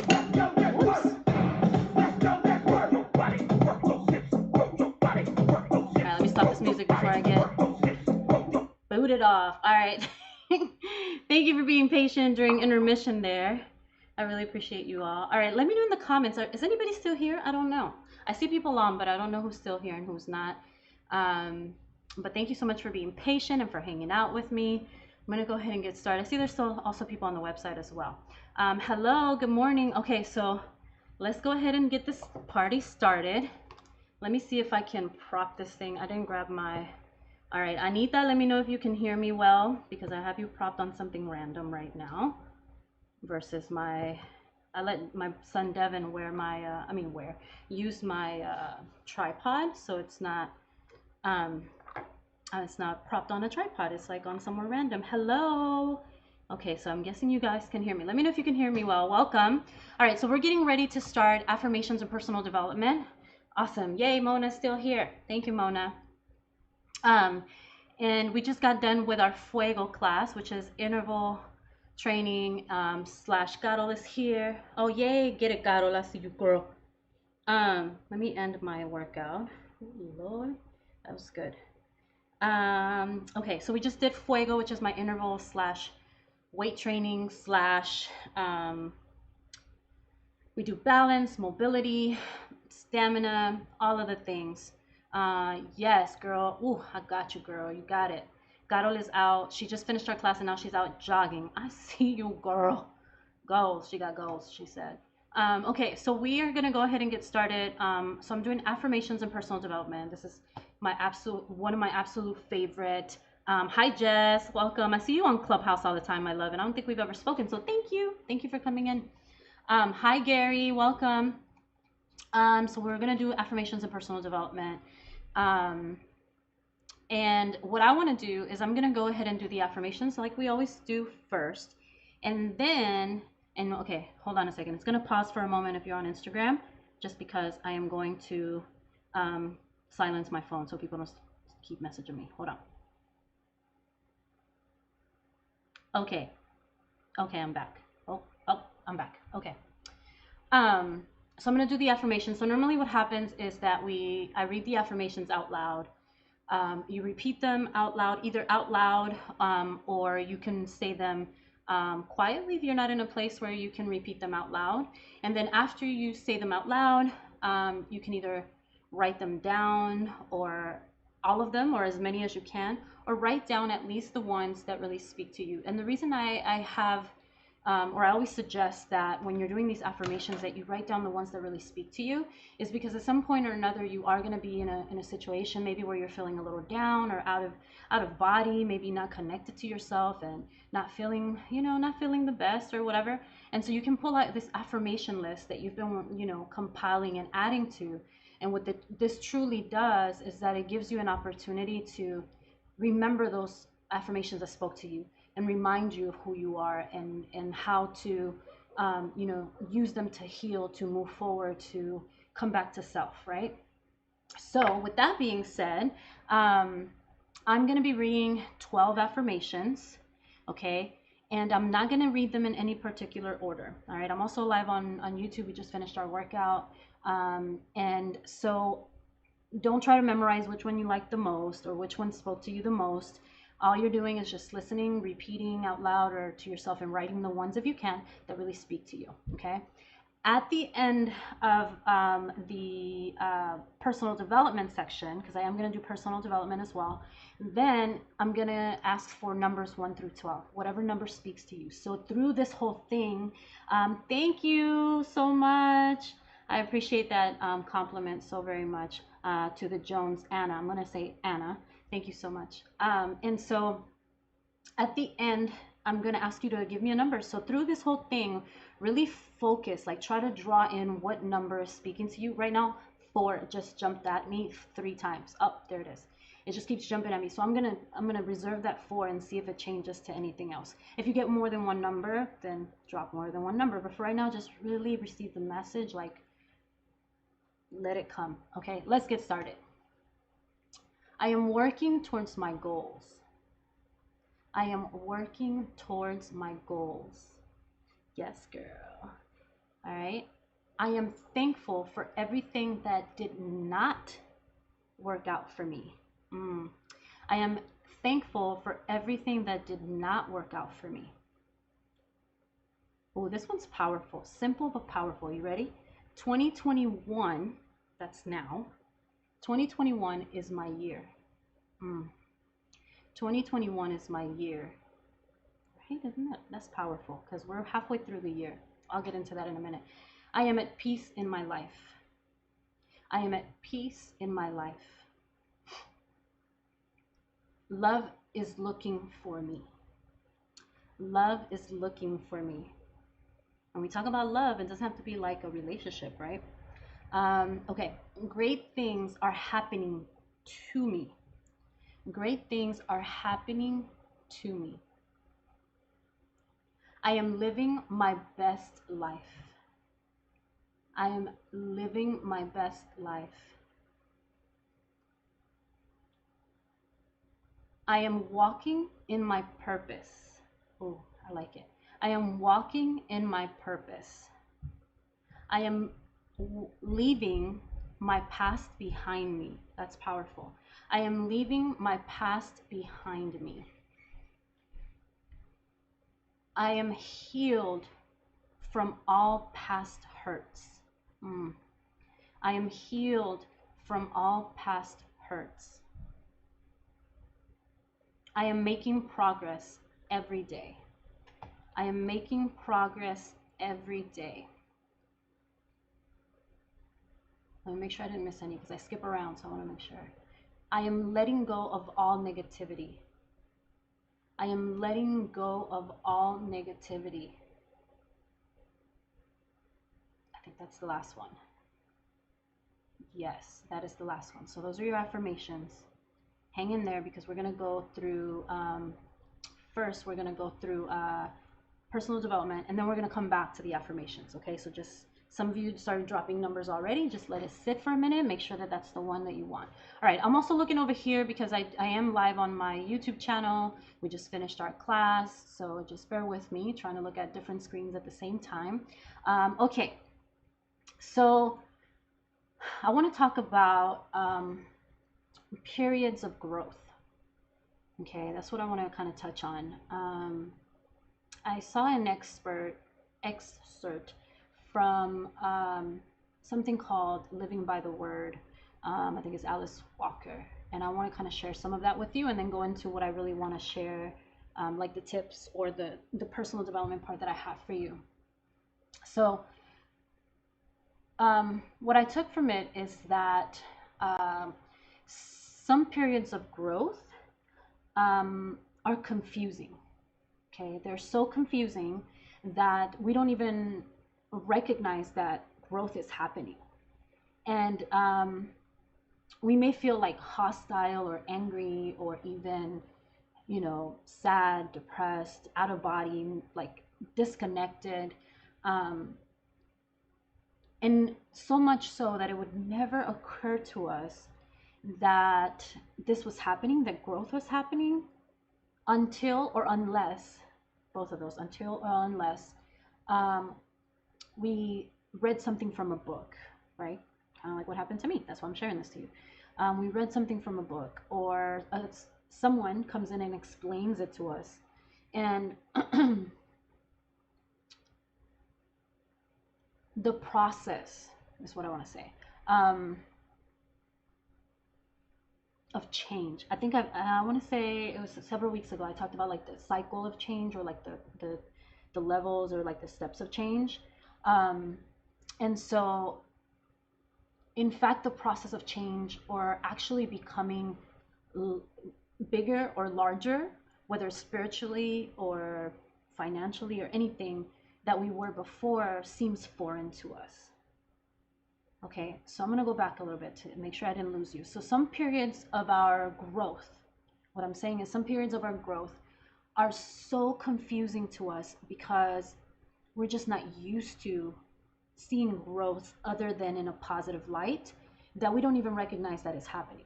Let's go, let's work. Let's go, let's work. Your body, work those hips. Work your body, work those hips. All right, let me stop this music before I get booted off. All right. Thank you for being patient during intermission there. I really appreciate you all. All right, let me know in the comments. Is anybody still here? I don't know. I see people on, but I don't know who's still here and who's not. But thank you so much for being patient and for hanging out with me. I'm going to go ahead and get started. I see there's still also people on the website as well. Hello, good morning. Okay, so let's go ahead and get this party started. Let me see if I can prop this thing. I didn't grab my... All right, Anita, let me know if you can hear me well, because I have you propped on something random right now. Versus I let my son Devin wear my, use my tripod, so it's not propped on a tripod. It's like on somewhere random. Hello. Okay, so I'm guessing you guys can hear me. Let me know if you can hear me well. Welcome. All right, so we're getting ready to start affirmations and personal development. Awesome. Yay, Mona's still here. Thank you, Mona. And we just got done with our FUEGO class, which is interval training / Carol is here. Oh, yay. Get it, Carol. I see you, girl. Let me end my workout. Ooh, Lord. That was good. Okay, so we just did FUEGO, which is my interval / weight training / we do balance, mobility, stamina, all of the things. Yes, girl. Ooh, I got you, girl. You got it. Carol is out. She just finished her class and now she's out jogging. I see you, girl. Goals. She got goals, she said. Okay, so we are going to go ahead and get started. So I'm doing affirmations and personal development. This is one of my absolute favorite. Hi, Jess. Welcome. I see you on Clubhouse all the time, my love, and I don't think we've ever spoken, so thank you. Thank you for coming in. Hi, Gary. Welcome. So we're going to do affirmations and personal development. And what I want to do is I'm going to go ahead and do the affirmations like we always do first. And then, and okay, hold on a second. It's going to pause for a moment if you're on Instagram, just because I am going to silence my phone so people don't keep messaging me. Hold on. Okay. Okay, I'm back. Oh, I'm back. Okay. So I'm going to do the affirmations. So normally what happens is that I read the affirmations out loud. You repeat them out loud, either out loud or you can say them quietly if you're not in a place where you can repeat them out loud. And then after you say them out loud, you can either write them down, or all of them, or as many as you can, or write down at least the ones that really speak to you. And the reason I have or I always suggest that when you're doing these affirmations that you write down the ones that really speak to you is because at some point or another you are going to be in a situation maybe where you're feeling a little down or out of body, maybe not connected to yourself and not feeling the best or whatever. And so you can pull out this affirmation list that you've been compiling and adding to. And what this truly does is that it gives you an opportunity to remember those affirmations that spoke to you and remind you of who you are and how to use them to heal, to move forward, to come back to self, right? So with that being said, I'm going to be reading 12 affirmations, okay? And I'm not going to read them in any particular order, all right? I'm also live on YouTube. We just finished our workout. And so don't try to memorize which one you like the most or which one spoke to you the most. All you're doing is just listening, repeating out loud or to yourself, and writing the ones, if you can, that really speak to you, okay? At the end of the personal development section, because I am going to do personal development as well, then I'm going to ask for numbers 1 through 12, whatever number speaks to you. So through this whole thing, thank you so much. I appreciate that compliment so very much to the Jones Anna. I'm going to say Anna. Thank you so much. And so at the end, I'm going to ask you to give me a number. So through this whole thing, really focus, like try to draw in what number is speaking to you. Right now, 4 just jumped at me 3 times. Oh, there it is. It just keeps jumping at me. So I'm gonna reserve that 4 and see if it changes to anything else. If you get more than one number, then drop more than one number. But for right now, just really receive the message, like let it come. Okay, let's get started. I am working towards my goals. I am working towards my goals. Yes, girl. All right. I am thankful for everything that did not work out for me. I am thankful for everything that did not work out for me. Oh, this one's powerful. Simple but powerful. You ready? 2021, that's now. 2021 is my year. 2021 is my year. Right? Isn't that? That's powerful because we're halfway through the year. I'll get into that in a minute. I am at peace in my life. I am at peace in my life. Love is looking for me. Love is looking for me. When we talk about love, it doesn't have to be like a relationship, right? Okay, great things are happening to me. Great things are happening to me. I am living my best life. I am living my best life. I am walking in my purpose. Oh, I like it. I am walking in my purpose. I am leaving my past behind me. That's powerful. I am leaving my past behind me. I am healed from all past hurts. I am healed from all past hurts. I am making progress every day. I am making progress every day. Let me make sure I didn't miss any because I skip around, so I want to make sure. I am letting go of all negativity. I am letting go of all negativity. I think that's the last one. Yes, that is the last one. So those are your affirmations. Hang in there because we're going to go through, first we're going to go through personal development, and then we're going to come back to the affirmations. Okay, so just some of you started dropping numbers already. Just let it sit for a minute. Make sure that that's the one that you want. All right, I'm also looking over here because I am live on my YouTube channel. We just finished our class, so just bear with me, trying to look at different screens at the same time. Okay, so I want to talk about periods of growth. Okay, that's what I want to kind of touch on. I saw an excerpt from something called Living by the Word. I think it's Alice Walker. And I want to kind of share some of that with you and then go into what I really want to share, like the tips or the personal development part that I have for you. So what I took from it is that some periods of growth are confusing. Okay, they're so confusing that we don't even recognize that growth is happening. And we may feel like hostile or angry or even, you know, sad, depressed, out of body, like disconnected. And so much so that it would never occur to us that this was happening, that growth was happening, until or unless, both of those, until or unless we read something from a book, right? Kind of like what happened to me. That's why I'm sharing this to you. We read something from a book, or someone comes in and explains it to us. And the process is what I want to say. Of change. I think I want to say it was several weeks ago. I talked about like the cycle of change, or like the levels, or like the steps of change. And so, in fact, the process of change, or actually becoming bigger or larger, whether spiritually or financially or anything that we were before, seems foreign to us. Okay, so I'm going to go back a little bit to make sure I didn't lose you. So some periods of our growth, what I'm saying is some periods of our growth are so confusing to us because we're just not used to seeing growth other than in a positive light, that we don't even recognize that it's happening.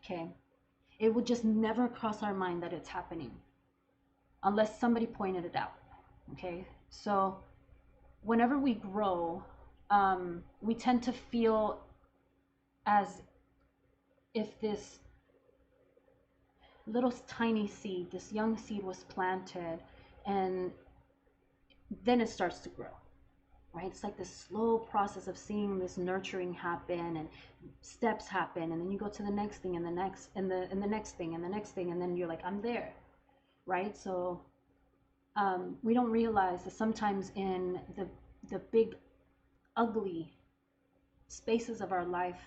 Okay, it would just never cross our mind that it's happening unless somebody pointed it out. Okay, so whenever we grow, we tend to feel as if this little tiny seed, this young seed, was planted, and then it starts to grow, right? It's like this slow process of seeing this nurturing happen, and steps happen, and then you go to the next thing, and the next, and the next thing, and the next thing, and then you're like, I'm there, right? So we don't realize that sometimes in the big ugly spaces of our life,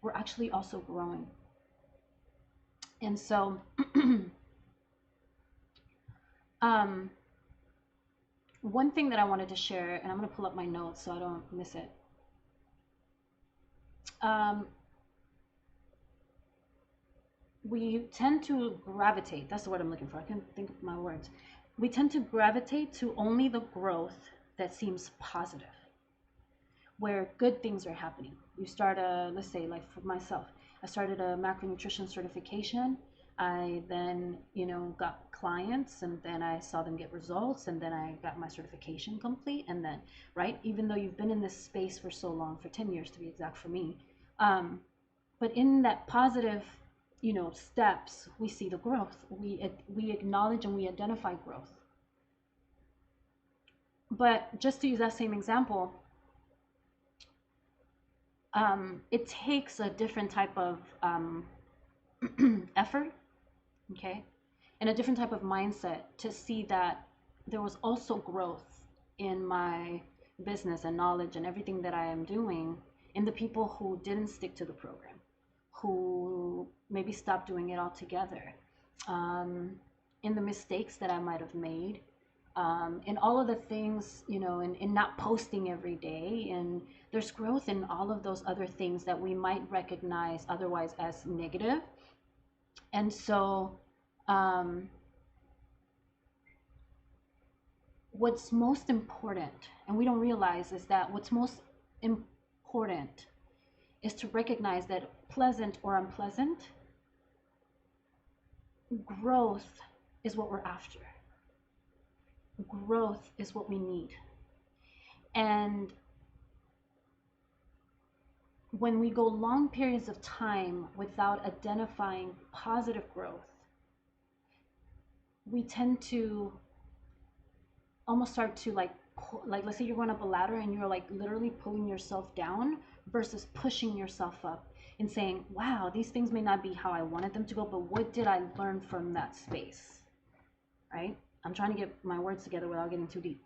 we're actually also growing. And so one thing that I wanted to share, and I'm going to pull up my notes so I don't miss it. We tend to gravitate, that's the word I'm looking for, I can't think of my words. We tend to gravitate to only the growth that seems positive, where good things are happening. You start let's say, like for myself, I started a macronutrition certification. I then, got clients, and then I saw them get results, and then I got my certification complete. And then, right, even though you've been in this space for so long, for 10 years to be exact for me, but in that positive, steps, we see the growth. We acknowledge and we identify growth. But just to use that same example, it takes a different type of effort, okay, and a different type of mindset to see that there was also growth in my business and knowledge and everything that I am doing, in the people who didn't stick to the program, who maybe stopped doing it altogether, in the mistakes that I might have made, in all of the things, in not posting every day. And there's growth in all of those other things that we might recognize otherwise as negative. And so what's most important, and we don't realize, is that what's most important is to recognize that pleasant or unpleasant, growth is what we're after. Growth is what we need. And when we go long periods of time without identifying positive growth, we tend to almost start to like let's say you're going up a ladder and you're like literally pulling yourself down versus pushing yourself up and saying, wow, these things may not be how I wanted them to go, but what did I learn from that space? Right? I'm trying to get my words together without getting too deep.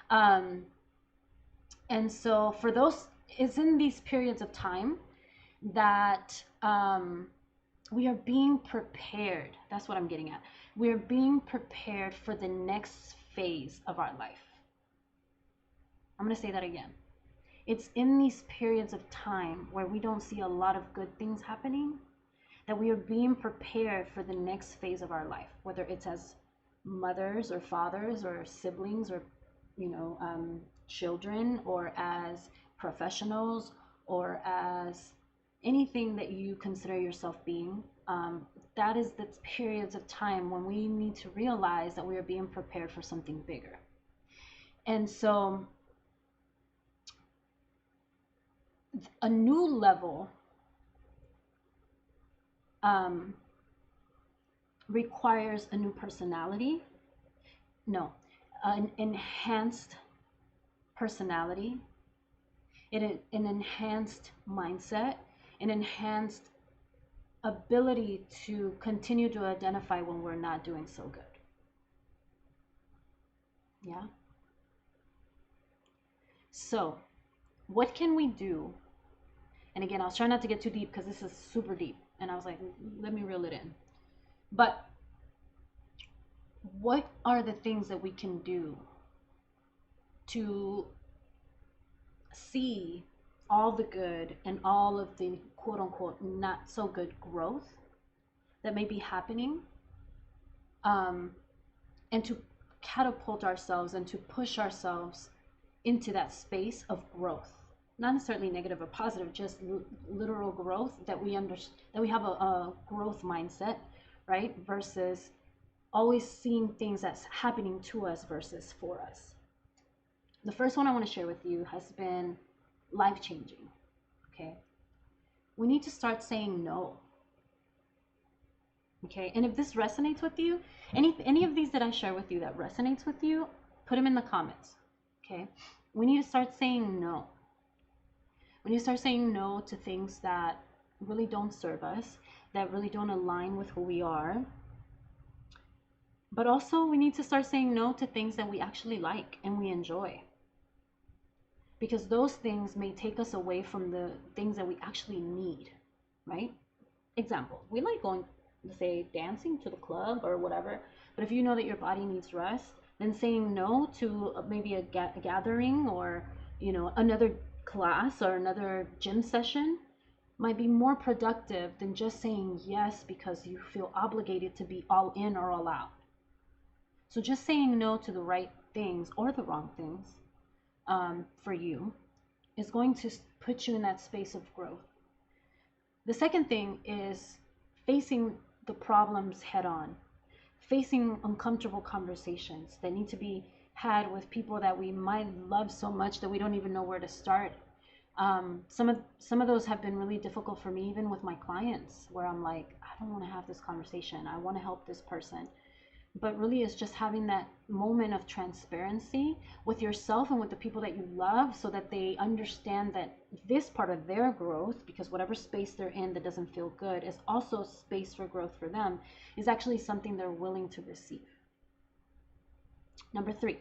And so for those, it's in these periods of time that we are being prepared. That's what I'm getting at. We are being prepared for the next phase of our life. I'm going to say that again. It's in these periods of time where we don't see a lot of good things happening that we are being prepared for the next phase of our life, whether it's as mothers or fathers or siblings or, children, or as professionals, or as anything that you consider yourself being. That is the periods of time when we need to realize that we are being prepared for something bigger. And so a new level requires a new personality. No, an enhanced personality, an enhanced mindset, an enhanced ability to continue to identify when we're not doing so good. Yeah? So, what can we do? And again, I was trying not to get too deep because this is super deep. And I was like, let me reel it in. But what are the things that we can do to see all the good and all of the quote unquote not so good growth that may be happening, and to catapult ourselves and to push ourselves into that space of growth? Not necessarily negative or positive, just literal growth, that we understand, that we have a growth mindset, right? Versus always seeing things that's happening to us versus for us. The first one I want to share with you has been life-changing, okay? We need to start saying no, okay? And if this resonates with you, any of these that I share with you that resonates with you, put them in the comments, okay? We need to start saying no. We need to start saying no to things that really don't serve us, that really don't align with who we are. But also we need to start saying no to things that we actually like and we enjoy. Because those things may take us away from the things that we actually need, right? Example, we like going, let's say, dancing to the club or whatever. But if you know that your body needs rest, then saying no to maybe a gathering or, another class or another gym session might be more productive than just saying yes because you feel obligated to be all in or all out. So just saying no to the right things or the wrong things for you is going to put you in that space of growth. The second thing is facing the problems head on, facing uncomfortable conversations that need to be had with people that we might love so much that we don't even know where to start. Some of those have been really difficult for me, even with my clients, where I'm like, I don't want to have this conversation. I want to help this person. But really it's just having that moment of transparency with yourself and with the people that you love, so that they understand that this part of their growth, because whatever space they're in that doesn't feel good is also space for growth for them, is actually something they're willing to receive. Number 3.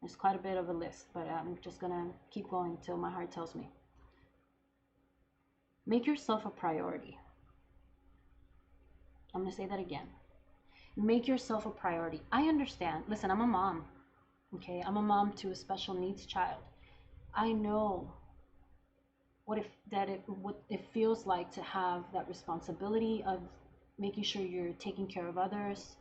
There's quite a bit of a list, but I'm just going to keep going till my heart tells me. Make yourself a priority. I'm going to say that again. Make yourself a priority. I understand. Listen, I'm a mom. Okay, I'm a mom to a special needs child. I know what it feels like to have that responsibility of making sure you're taking care of others.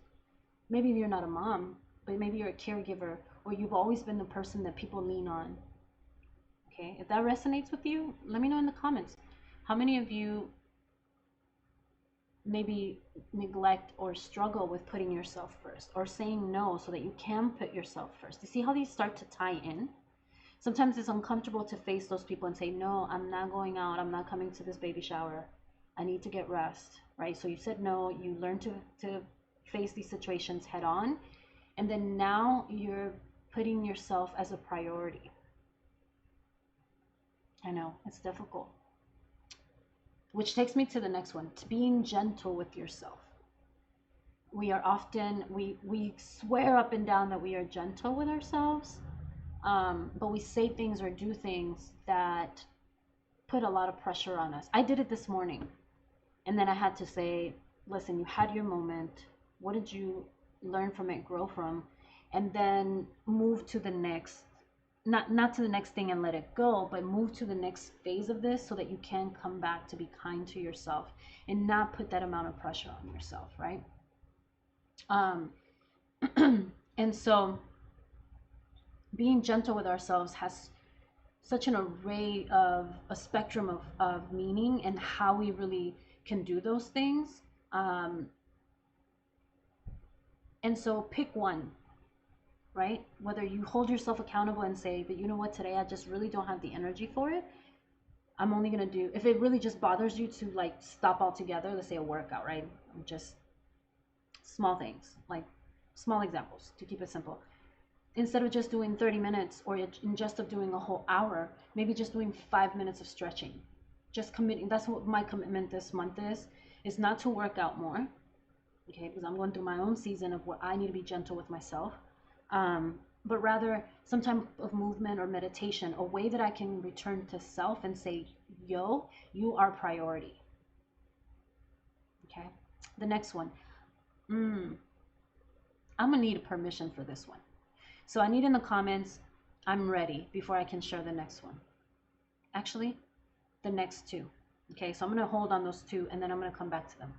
Maybe you're not a mom, but maybe you're a caregiver, or you've always been the person that people lean on. Okay, if that resonates with you, let me know in the comments. How many of you maybe neglect or struggle with putting yourself first, or saying no so that you can put yourself first? You see how these start to tie in? Sometimes it's uncomfortable to face those people and say, no, I'm not going out, I'm not coming to this baby shower, I need to get rest, right? So you said no, you learn to face these situations head on, and then now you're putting yourself as a priority. I know, it's difficult. Which takes me to the next one, to being gentle with yourself. We are often, we swear up and down that we are gentle with ourselves, but we say things or do things that put a lot of pressure on us. I did it this morning, and then I had to say, listen, you had your moment. What did you learn from it, grow from, and then move to the next, not to the next thing and let it go, but move to the next phase of this so that you can come back to be kind to yourself and not put that amount of pressure on yourself, right? And so being gentle with ourselves has such an array of a spectrum of meaning and how we really can do those things. And so pick one, right? Whether you hold yourself accountable and say, but you know what, today I just really don't have the energy for it. I'm only going to do, if it really just bothers you to like stop altogether, let's say a workout, right? Just small things, like small examples to keep it simple. Instead of just doing 30 minutes or just of doing a whole hour, maybe just doing 5 minutes of stretching. Just committing, that's what my commitment this month is not to work out more, okay? Because I'm going through my own season of what I need to be gentle with myself. But rather some type of movement or meditation, a way that I can return to self and say, yo, you are priority. Okay, the next one. I'm gonna need permission for this one. So I need in the comments, I'm ready, before I can share the next one. Actually, the next two. Okay, so I'm gonna hold on those two and then I'm gonna come back to them.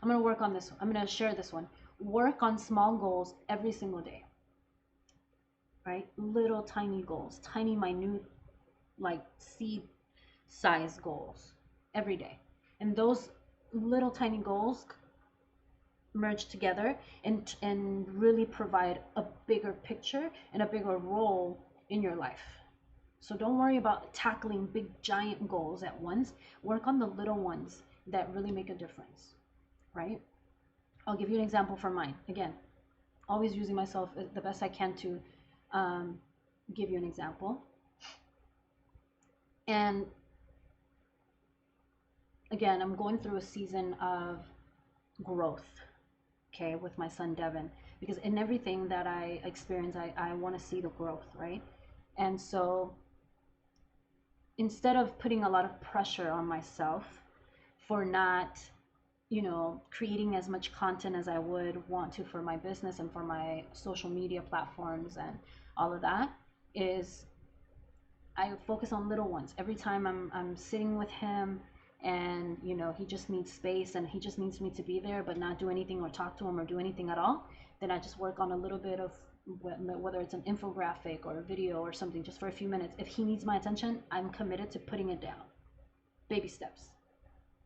I'm gonna work on this one. I'm gonna share this one. Work on small goals every single day. Right? Little tiny goals, tiny minute, like seed size goals every day. And those little tiny goals merge together and really provide a bigger picture and a bigger role in your life. So don't worry about tackling big giant goals at once. Work on the little ones that really make a difference, right? I'll give you an example from mine. Again, always using myself the best I can to give you an example. And again, I'm going through a season of growth, okay, with my son Devin, because in everything that I experience, I want to see the growth, right? And so instead of putting a lot of pressure on myself for not, creating as much content as I would want to for my business and for my social media platforms and all of that, is I focus on little ones. Every time I'm sitting with him and he just needs space and he just needs me to be there but not do anything or talk to him or do anything at all, then I just work on a little bit of whether it's an infographic or a video or something just for a few minutes. If he needs my attention, I'm committed to putting it down. Baby steps,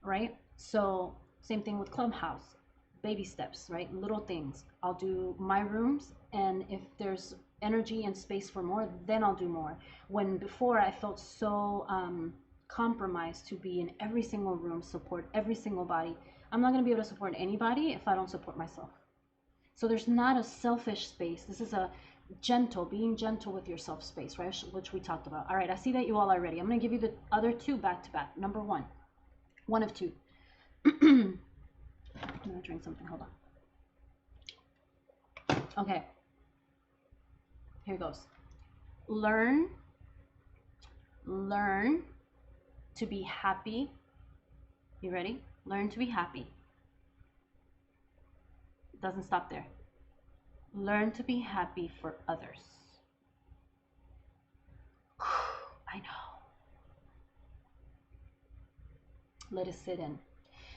right? So same thing with Clubhouse, baby steps, right? Little things. I'll do my rooms, and if there's energy and space for more, then I'll do more. When before I felt so compromised to be in every single room, support every single body, I'm not going to be able to support anybody if I don't support myself. So there's not a selfish space. This is a being gentle with yourself space, right? Which we talked about. All right, I see that you all are ready. I'm going to give you the other two back to back. Number one of two. I'm going to drink something. Hold on. Okay. Here goes. Learn to be happy. You ready? Learn to be happy. It doesn't stop there. Learn to be happy for others. I know. Let it sit in.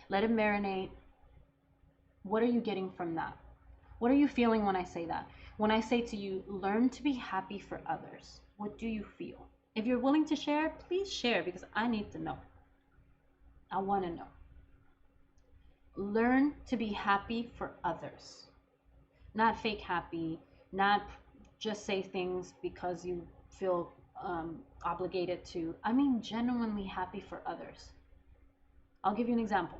Let it marinate. What are you getting from that? What are you feeling when I say that? When I say to you, learn to be happy for others, what do you feel? If you're willing to share, please share, because I need to know. I want to know. Learn to be happy for others. Not fake happy, not just say things because you feel obligated to. I mean, genuinely happy for others. I'll give you an example.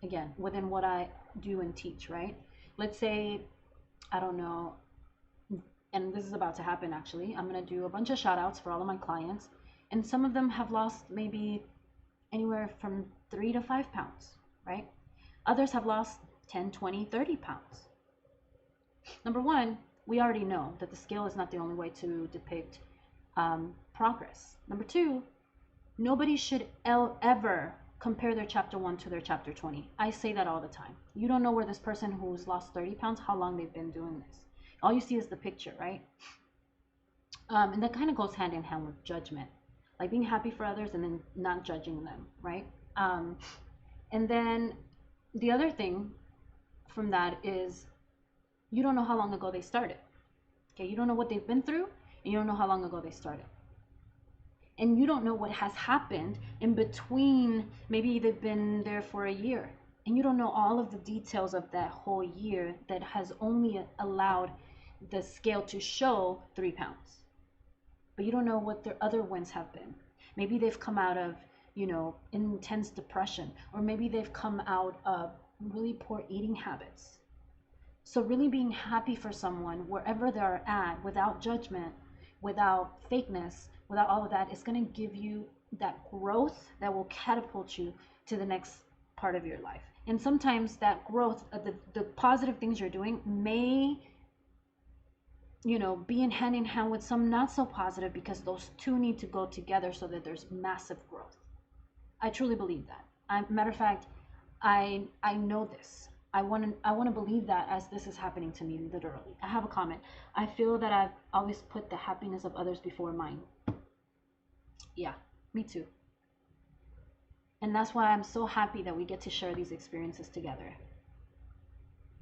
Again, within what I do and teach, right? Let's say, I don't know, and this is about to happen actually. I'm going to do a bunch of shout outs for all of my clients, and some of them have lost maybe anywhere from 3 to 5 pounds, right? Others have lost 10, 20, 30 pounds. Number one, we already know that the scale is not the only way to depict progress. Number two, nobody should ever compare their chapter 1 to their chapter 20. I say that all the time. You don't know where this person who's lost 30 pounds, how long they've been doing this. All you see is the picture, right? And that kind of goes hand in hand with judgment, like being happy for others and then not judging them, right? And then the other thing from that is you don't know how long ago they started. Okay, you don't know what they've been through, and you don't know how long ago they started. And you don't know what has happened in between. Maybe they've been there for a year, and you don't know all of the details of that whole year that has only allowed the scale to show 3 pounds. But you don't know what their other wins have been. Maybe they've come out of, intense depression, or maybe they've come out of really poor eating habits. So really being happy for someone wherever they're at, without judgment, without fakeness, without all of that, is going to give you that growth that will catapult you to the next part of your life. And sometimes that growth, the positive things you're doing may, be in hand with some not so positive, because those two need to go together so that there's massive growth. I truly believe that. Matter of fact, I know this. I want to believe that as this is happening to me, literally. I have a comment. I feel that I've always put the happiness of others before mine. Yeah, me too. And that's why I'm so happy that we get to share these experiences together.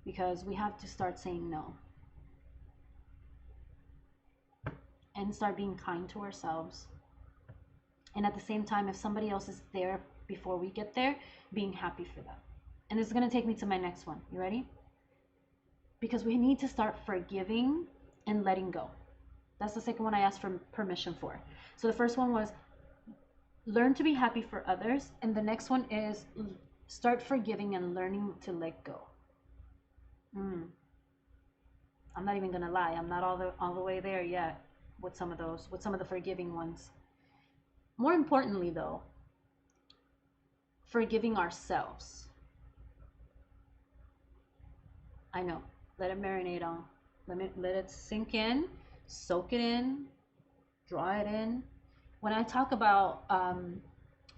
Because we have to start saying no. And start being kind to ourselves. And at the same time, if somebody else is there before we get there, being happy for them. And this is going to take me to my next one. You ready? Because we need to start forgiving and letting go. That's the second one I asked for permission for. So the first one was learn to be happy for others. And the next one is start forgiving and learning to let go. I'm not even going to lie. I'm not all the way there yet with some of the forgiving ones. More importantly, though, forgiving ourselves. I know. Let it marinate on. Let it sink in, soak it in, draw it in. When I talk about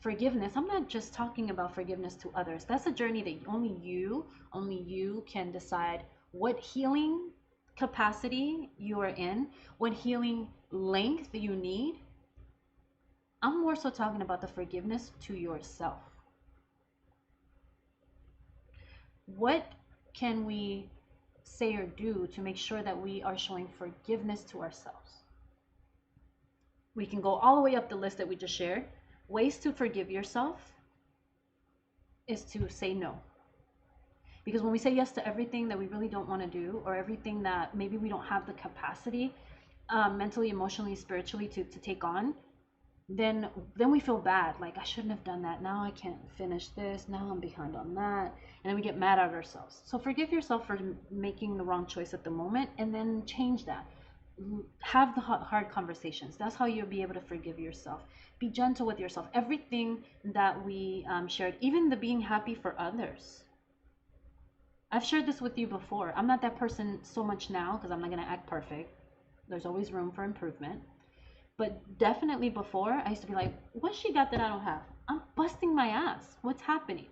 forgiveness, I'm not just talking about forgiveness to others. That's a journey that only you can decide what healing capacity you are in, what healing length you need. I'm more so talking about the forgiveness to yourself. What can we say or do to make sure that we are showing forgiveness to ourselves? We can go all the way up the list that we just shared. Ways to forgive yourself is to say no. Because when we say yes to everything that we really don't want to do, or everything that maybe we don't have the capacity mentally, emotionally, spiritually to take on, then we feel bad. Like, I shouldn't have done that. Now I can't finish this. Now I'm behind on that. And then we get mad at ourselves. So forgive yourself for making the wrong choice at the moment, and then change that. Have the hard conversations. That's how you'll be able to forgive yourself. Be gentle with yourself. Everything that we shared, even the being happy for others. I've shared this with you before. I'm not that person so much now because I'm not going to act perfect. There's always room for improvement. But definitely before, I used to be like, what she got that I don't have? I'm busting my ass. What's happening?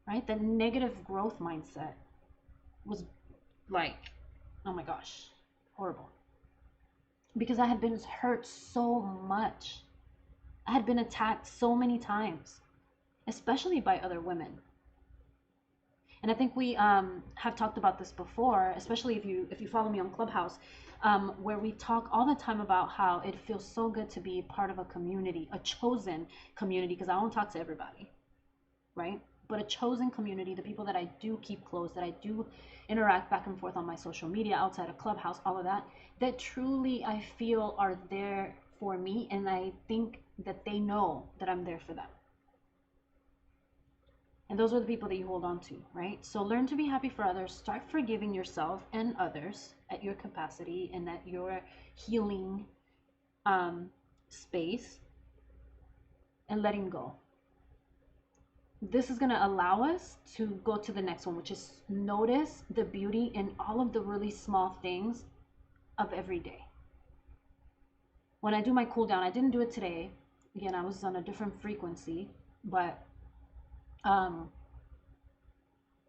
Right? That negative growth mindset was like, oh my gosh, horrible. Because I had been hurt so much. I had been attacked so many times, especially by other women. And I think we have talked about this before, especially if you follow me on Clubhouse, where we talk all the time about how it feels so good to be part of a community, a chosen community, because I don't talk to everybody, right? But a chosen community, the people that I do keep close, that I do interact back and forth on my social media, outside of Clubhouse, all of that, that truly I feel are there for me, and I think that they know that I'm there for them. And those are the people that you hold on to, right? So learn to be happy for others. Start forgiving yourself and others at your capacity and at your healing space, and letting go. This is going to allow us to go to the next one, which is notice the beauty in all of the really small things of every day. When I do my cool down, I didn't do it today. Again, I was on a different frequency, but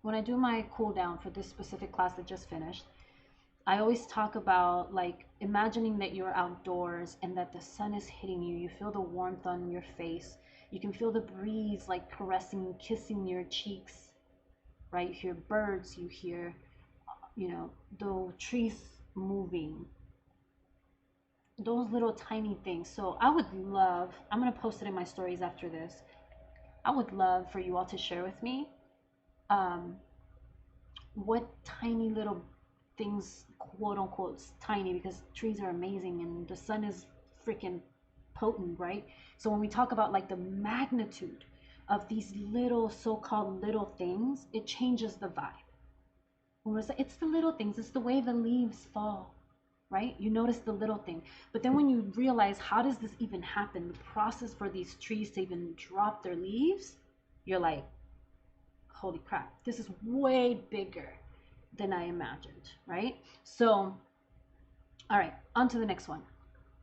when I do my cool down for this specific class that just finished, I always talk about like imagining that you're outdoors and that the sun is hitting you. You feel the warmth on your face. You can feel the breeze like caressing, kissing your cheeks, right? You hear birds, you hear, the trees moving, those little tiny things. So I would love, I'm going to post it in my stories after this. I would love for you all to share with me what tiny little things, quote unquote, tiny, because trees are amazing and the sun is freaking potent, right? So when we talk about like the magnitude of these little so-called little things, it changes the vibe. When we're saying it's the little things, it's the way the leaves fall, right? You notice the little thing, but then when you realize how does this even happen, the process for these trees to even drop their leaves, you're like, holy crap, this is way bigger than I imagined, right? So, all right, on to the next one.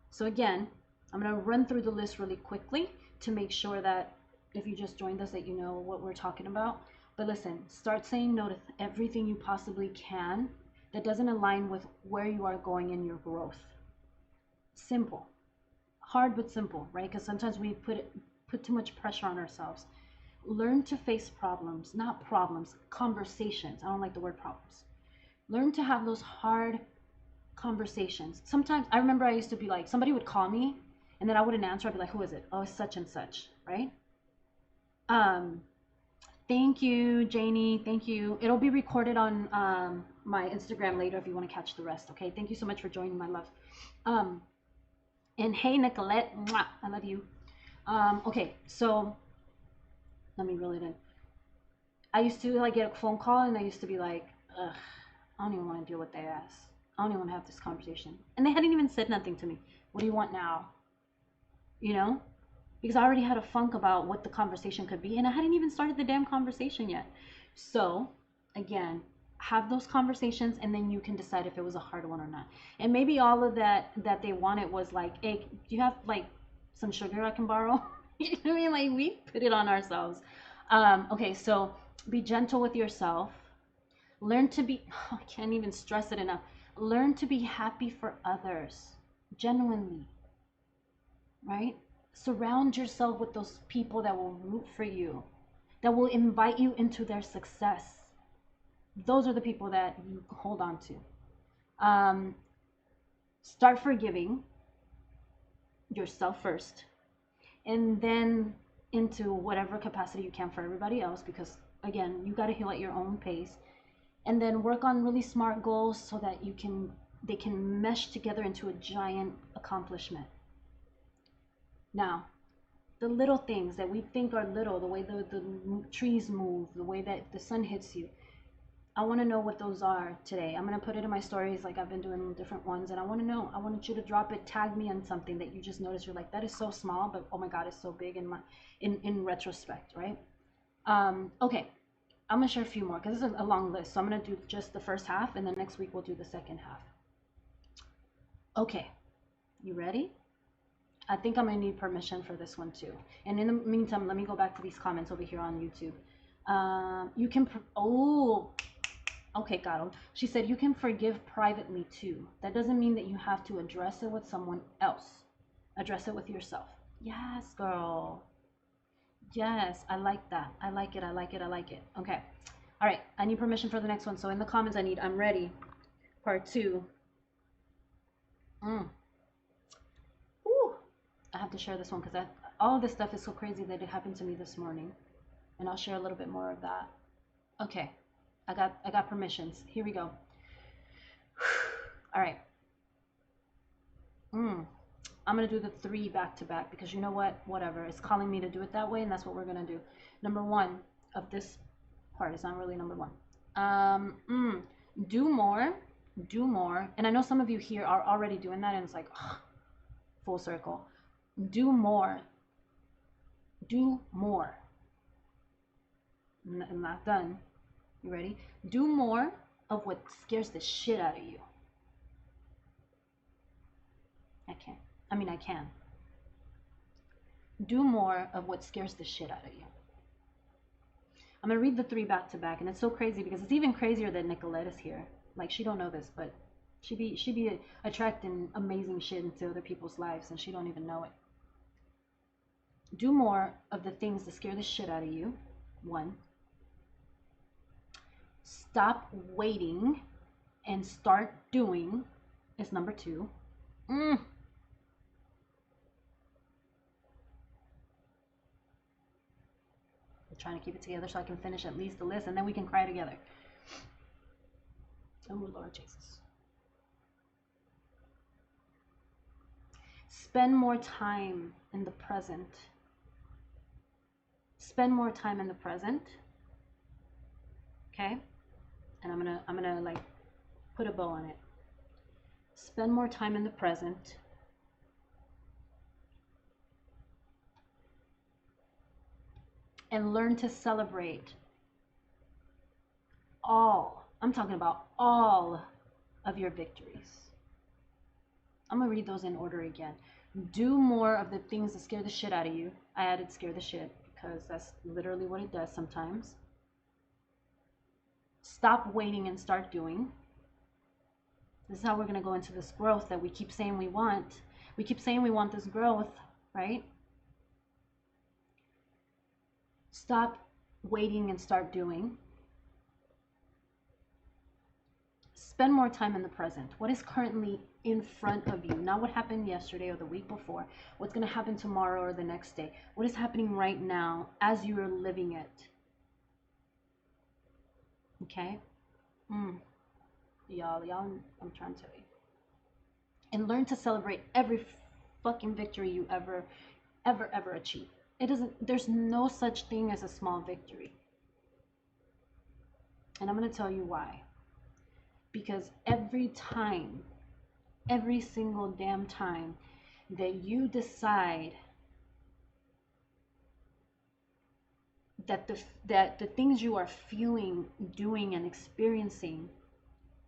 So again, I'm going to run through the list really quickly to make sure that if you just joined us that you know what we're talking about. But listen, start saying no to everything you possibly can that doesn't align with where you are going in your growth. Simple. Hard but simple, right? Because sometimes we put too much pressure on ourselves. Learn to face problems, not problems, conversations. I don't like the word problems. Learn to have those hard conversations. Sometimes I remember I used to be like, somebody would call me and then I wouldn't answer. I'd be like, who is it? Oh, it's such and such, right? Thank you, Janie. Thank you. It'll be recorded on my Instagram later if you want to catch the rest. Okay. Thank you so much for joining, my love. And hey, Nicolette, mwah, I love you. Okay, so let me reel it in. I used to like get a phone call and I used to be like, ugh, I don't even want to deal with their ass. I don't even want to have this conversation. And they hadn't even said nothing to me. What do you want now? You know? Because I already had a funk about what the conversation could be and I hadn't even started the damn conversation yet. So, again, have those conversations and then you can decide if it was a hard one or not. And maybe all of that they wanted was like, hey, do you have like some sugar I can borrow? You know what I mean? Like we put it on ourselves. Okay, so be gentle with yourself. Learn to be, I can't even stress it enough. Learn to be happy for others, genuinely, right? Surround yourself with those people that will root for you, that will invite you into their success. Those are the people that you hold on to. Start forgiving yourself first, and then into whatever capacity you can for everybody else, because again, you got to heal at your own pace. And then work on really smart goals so that they can mesh together into a giant accomplishment. Now, the little things that we think are little, the way the trees move, the way that the sun hits you, I want to know what those are today. I'm going to put it in my stories like I've been doing different ones, and I want to know. I want you to drop it, tag me on something that you just noticed. You're like, that is so small, but oh my God, it's so big in retrospect, right? Okay. I'm going to share a few more because this is a long list. So I'm going to do just the first half and then next week we'll do the second half. Okay, you ready? I think I'm going to need permission for this one too. And in the meantime, let me go back to these comments over here on YouTube. You can, okay, got him. She said you can forgive privately too. That doesn't mean that you have to address it with someone else. Address it with yourself. Yes, girl. Yes, I like that. I like it. I like it. I like it. Okay. All right, I need permission for the next one. So in the comments, I need I'm ready. Part 2. Ooh. I have to share this one because all of this stuff is so crazy that it happened to me this morning. And I'll share a little bit more of that. Okay, I got permissions. Here we go. All right. I'm gonna do the 3 back to back because you know what? Whatever. It's calling me to do it that way, and that's what we're gonna do. Number 1 of this part is not really number 1. Do more. And I know some of you here are already doing that, and it's like full circle. Do more. I'm not done. You ready? Do more of what scares the shit out of you. I can. Do more of what scares the shit out of you. I'm gonna read the 3 back to back, and it's so crazy because it's even crazier that Nicolette is here. Like, she don't know this, but she be attracting amazing shit into other people's lives, and she don't even know it. Do more of the things that scare the shit out of you. 1. Stop waiting and start doing is number 2. I'm trying to keep it together so I can finish at least the list, and then we can cry together. Oh, Lord Jesus. Spend more time in the present. Spend more time in the present. Okay? And I'm gonna like put a bow on it. Spend more time in the present. And learn to celebrate I'm talking about all of your victories. I'm gonna read those in order again. Do more of the things that scare the shit out of you. I added scare the shit because that's literally what it does sometimes. Stop waiting and start doing. This is how we're gonna go into this growth that we keep saying we want. We keep saying we want this growth, right? Stop waiting and start doing. Spend more time in the present. What is currently in front of you? Not what happened yesterday or the week before. What's going to happen tomorrow or the next day? What is happening right now as you are living it? Okay? Y'all, I'm trying to tell you. And learn to celebrate every fucking victory you ever achieve. There's no such thing as a small victory. And I'm going to tell you why. Because every single damn time that you decide that the things you are feeling, doing, and experiencing,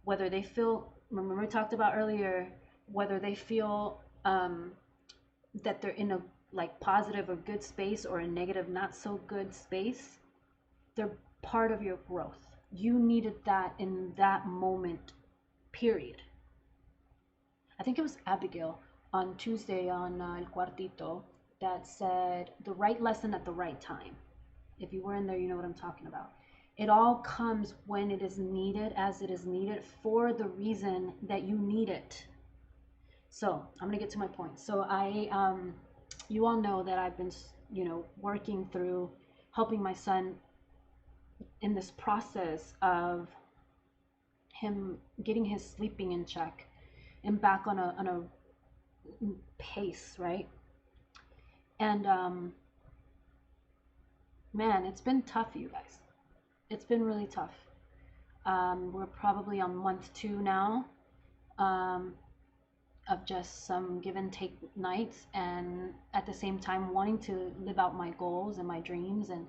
whether they feel, remember we talked about earlier, whether they feel that they're in a like positive or good space or a negative not so good space, they're part of your growth. You needed that in that moment, period. I think it was Abigail on Tuesday on El Cuartito that said the right lesson at the right time. If you were in there, you know what I'm talking about. It all comes when it is needed, as it is needed, for the reason that you need it. So I'm gonna get to my point. So you all know that I've been, working through helping my son in this process of him getting his sleeping in check and back on a pace, right? And man, it's been tough, you guys. It's been really tough. We're probably on month 2 now of just some give and take nights, and at the same time wanting to live out my goals and my dreams and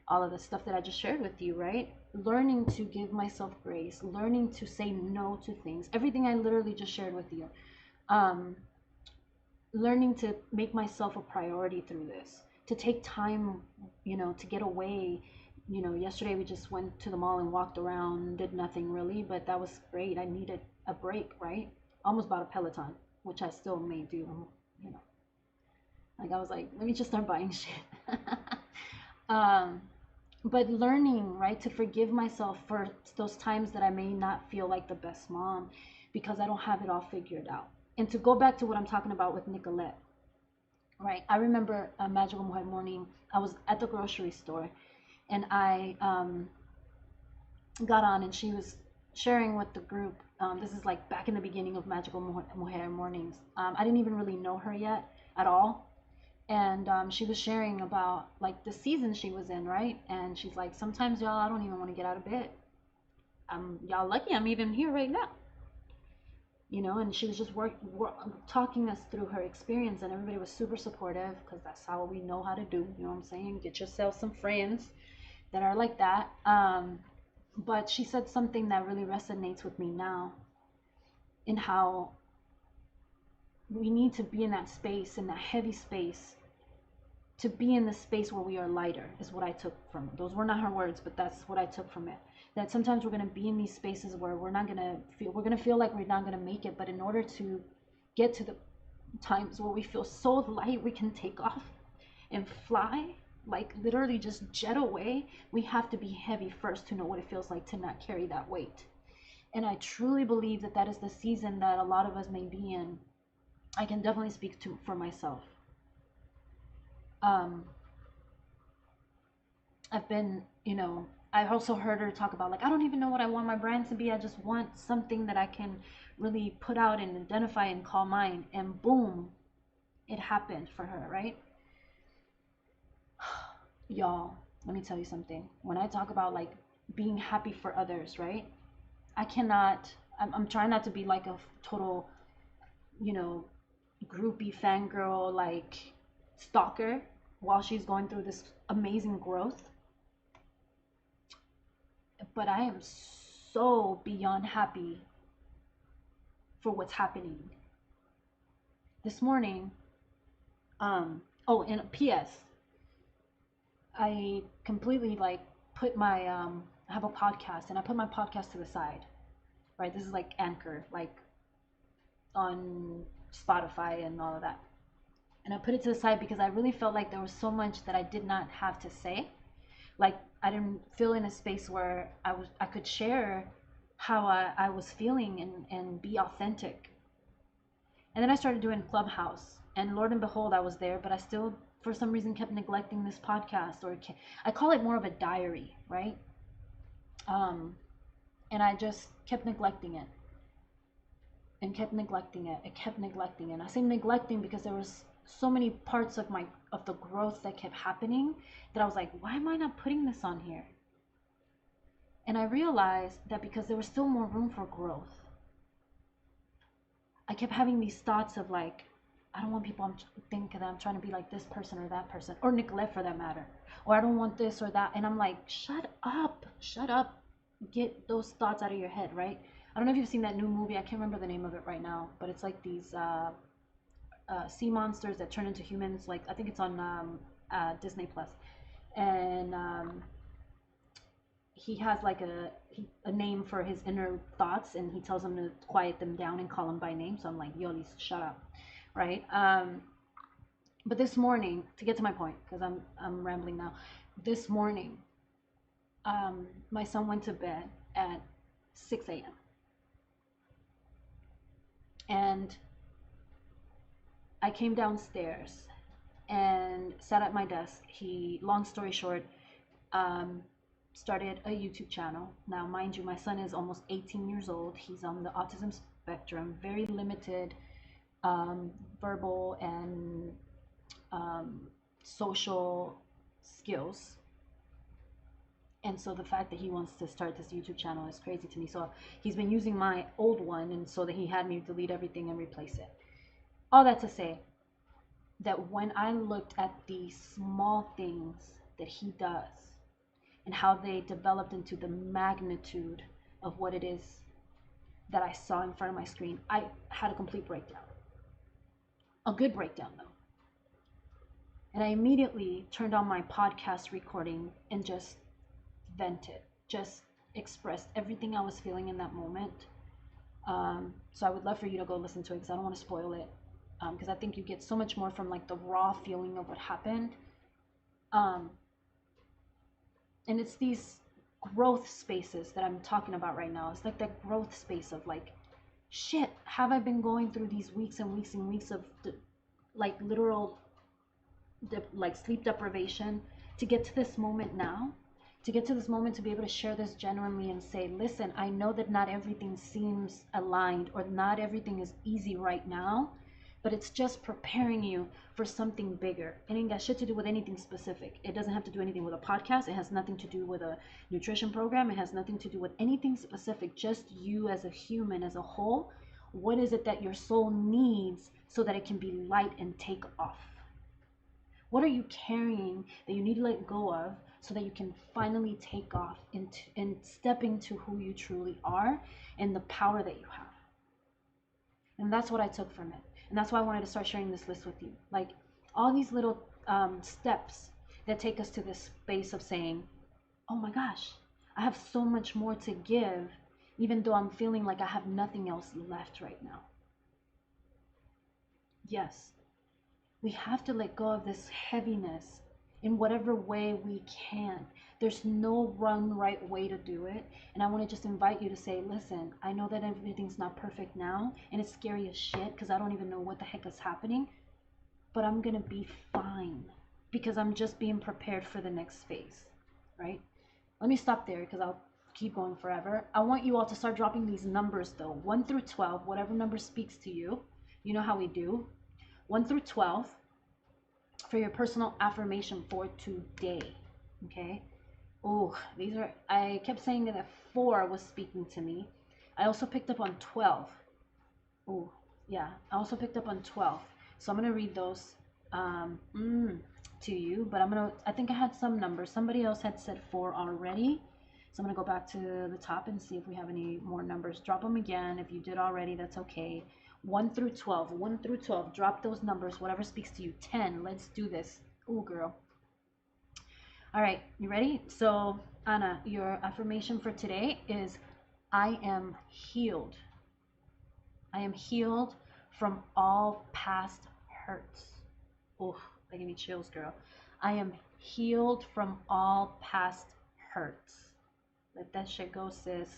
all of the stuff that I just shared with you, right? Learning to give myself grace, learning to say no to things, everything I literally just shared with you. Learning to make myself a priority through this, to take time, to get away. Yesterday we just went to the mall and walked around, did nothing really, but that was great. I needed a break, right? Almost bought a Peloton, which I still may do, Like I was like, let me just start buying shit. but learning, right, to forgive myself for those times that I may not feel like the best mom because I don't have it all figured out. And to go back to what I'm talking about with Nicolette, right? I remember a Magical Mujer morning. I was at the grocery store, and I got on, and she was sharing with the group. This is like back in the beginning of Magical Mujer mornings. I didn't even really know her yet at all, and she was sharing about like the season she was in, right? And she's like, sometimes y'all, I don't even want to get out of bed. Y'all lucky I'm even here right now, you know. And she was just talking us through her experience, and everybody was super supportive because that's how we know how to do. You know what I'm saying? Get yourself some friends that are like that. But she said something that really resonates with me now, in how we need to be in that space, in that heavy space, to be in the space where we are lighter, is what I took from it. Those were not her words, but that's what I took from it. That sometimes we're going to be in these spaces where we're going to feel like we're not going to make it. But in order to get to the times where we feel so light, we can take off and fly, like literally just jet away, we have to be heavy first to know what it feels like to not carry that weight. And I truly believe that that is the season that a lot of us may be in. I can definitely speak for myself. I've been, I've also heard her talk about, like, I don't even know what I want my brand to be. I just want something that I can really put out and identify and call mine. And boom, it happened for her, right? Y'all, let me tell you something. When I talk about like being happy for others, right? I'm trying not to be like a total, groupie fangirl, like stalker while she's going through this amazing growth. But I am so beyond happy for what's happening. This morning, oh, and P.S. I completely like put my I have a podcast, and I put my podcast to the side, right? This is like Anchor, like on Spotify and all of that. And I put it to the side because I really felt like there was so much that I did not have to say. Like I didn't feel in a space where I could share how I was feeling and be authentic. And then I started doing Clubhouse, and Lord and behold, I was there, but I still, for some reason, kept neglecting this podcast, or I call it more of a diary, right? And I just kept neglecting it, and kept neglecting it, and kept neglecting it. I say neglecting because there was so many parts of the growth that kept happening that I was like, why am I not putting this on here? And I realized that because there was still more room for growth. I kept having these thoughts of like, I don't want people thinking that I'm trying to be like this person or that person, or Nicolette for that matter, or I don't want this or that. And I'm like, shut up, get those thoughts out of your head, right? I don't know if you've seen that new movie. I can't remember the name of it right now, but it's like these sea monsters that turn into humans. Like I think it's on Disney Plus, and he has like a name for his inner thoughts, and he tells them to quiet them down and call them by name. So I'm like, yo, shut up, right? But this morning, to get to my point, because I'm rambling now. This morning, my son went to bed at 6 a.m. and I came downstairs and sat at my desk. Long story short, started a YouTube channel. Now, mind you, my son is almost 18 years old. He's on the autism spectrum, very limited verbal and social skills. And so the fact that he wants to start this YouTube channel is crazy to me. So he's been using my old one, and so that he had me delete everything and replace it. All that to say that when I looked at the small things that he does and how they developed into the magnitude of what it is that I saw in front of my screen, I had a complete breakdown. A good breakdown, though. And I immediately turned on my podcast recording and just vented, just expressed everything I was feeling in that moment. So I would love for you to go listen to it, because I don't want to spoil it, because I think you get so much more from like the raw feeling of what happened. And it's these growth spaces that I'm talking about right now. It's like that growth space of like, shit, have I been going through these weeks and weeks and weeks of like literal like sleep deprivation to get to this moment now, to get to this moment to be able to share this genuinely and say, listen, I know that not everything seems aligned or not everything is easy right now, but it's just preparing you for something bigger. It ain't got shit to do with anything specific. It doesn't have to do anything with a podcast. It has nothing to do with a nutrition program. It has nothing to do with anything specific. Just you as a human, as a whole. What is it that your soul needs so that it can be light and take off? What are you carrying that you need to let go of so that you can finally take off into and step into who you truly are and the power that you have? And that's what I took from it. And that's why I wanted to start sharing this list with you. Like all these little steps that take us to this space of saying, oh my gosh, I have so much more to give, even though I'm feeling like I have nothing else left right now. Yes, we have to let go of this heaviness in whatever way we can. There's no one right way to do it. And I want to just invite you to say, listen, I know that everything's not perfect now and it's scary as shit because I don't even know what the heck is happening, but I'm going to be fine because I'm just being prepared for the next phase, right? Let me stop there because I'll keep going forever. I want you all to start dropping these numbers though, 1 through 12, whatever number speaks to you. You know how we do. 1 through 12 for your personal affirmation for today. Okay. Oh, these are, I kept saying that 4 was speaking to me. I also picked up on 12. Oh, yeah. I also picked up on 12. So I'm going to read those to you, but I think I had some numbers. Somebody else had said 4 already. So I'm going to go back to the top and see if we have any more numbers. Drop them again. If you did already, that's okay. 1 through 12. 1 through 12. Drop those numbers, whatever speaks to you. 10. Let's do this. Ooh, girl. All right, you ready? So, Anna, your affirmation for today is, I am healed. I am healed from all past hurts. Oh, that gave me chills, girl. I am healed from all past hurts. Let that shit go, sis.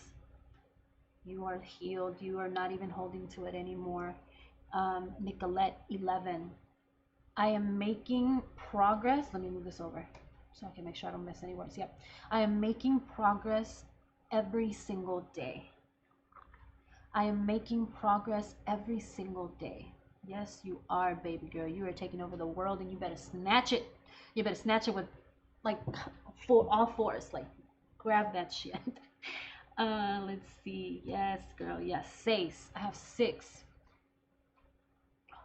You are healed. You are not even holding to it anymore. Nicolette, 11. I am making progress. Let me move this over so I can make sure I don't miss any words. Yep. I am making progress every single day. I am making progress every single day. Yes, you are, baby girl. You are taking over the world and you better snatch it. You better snatch it with like all fours. Like grab that shit. Let's see. Yes, girl. Yes. 6. I have 6.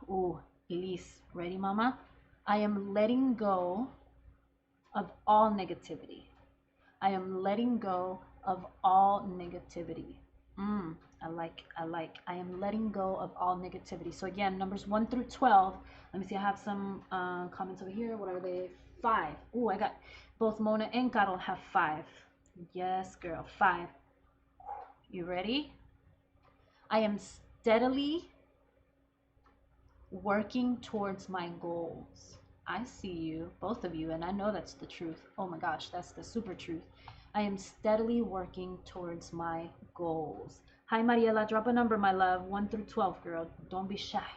Ooh, Elise. Ready, mama? I am letting go of all negativity. I am letting go of all negativity. I like. I am letting go of all negativity. So again, numbers 1 through 12. Let me see. I have some comments over here. What are they? 5. Ooh, I got both Mona and Carol have 5. Yes, girl. 5. You ready? I am steadily working towards my goals. I see you, both of you, and I know that's the truth. Oh my gosh, that's the super truth. I am steadily working towards my goals. Hi, Mariela. Drop a number, my love. 1 through 12, girl. Don't be shy.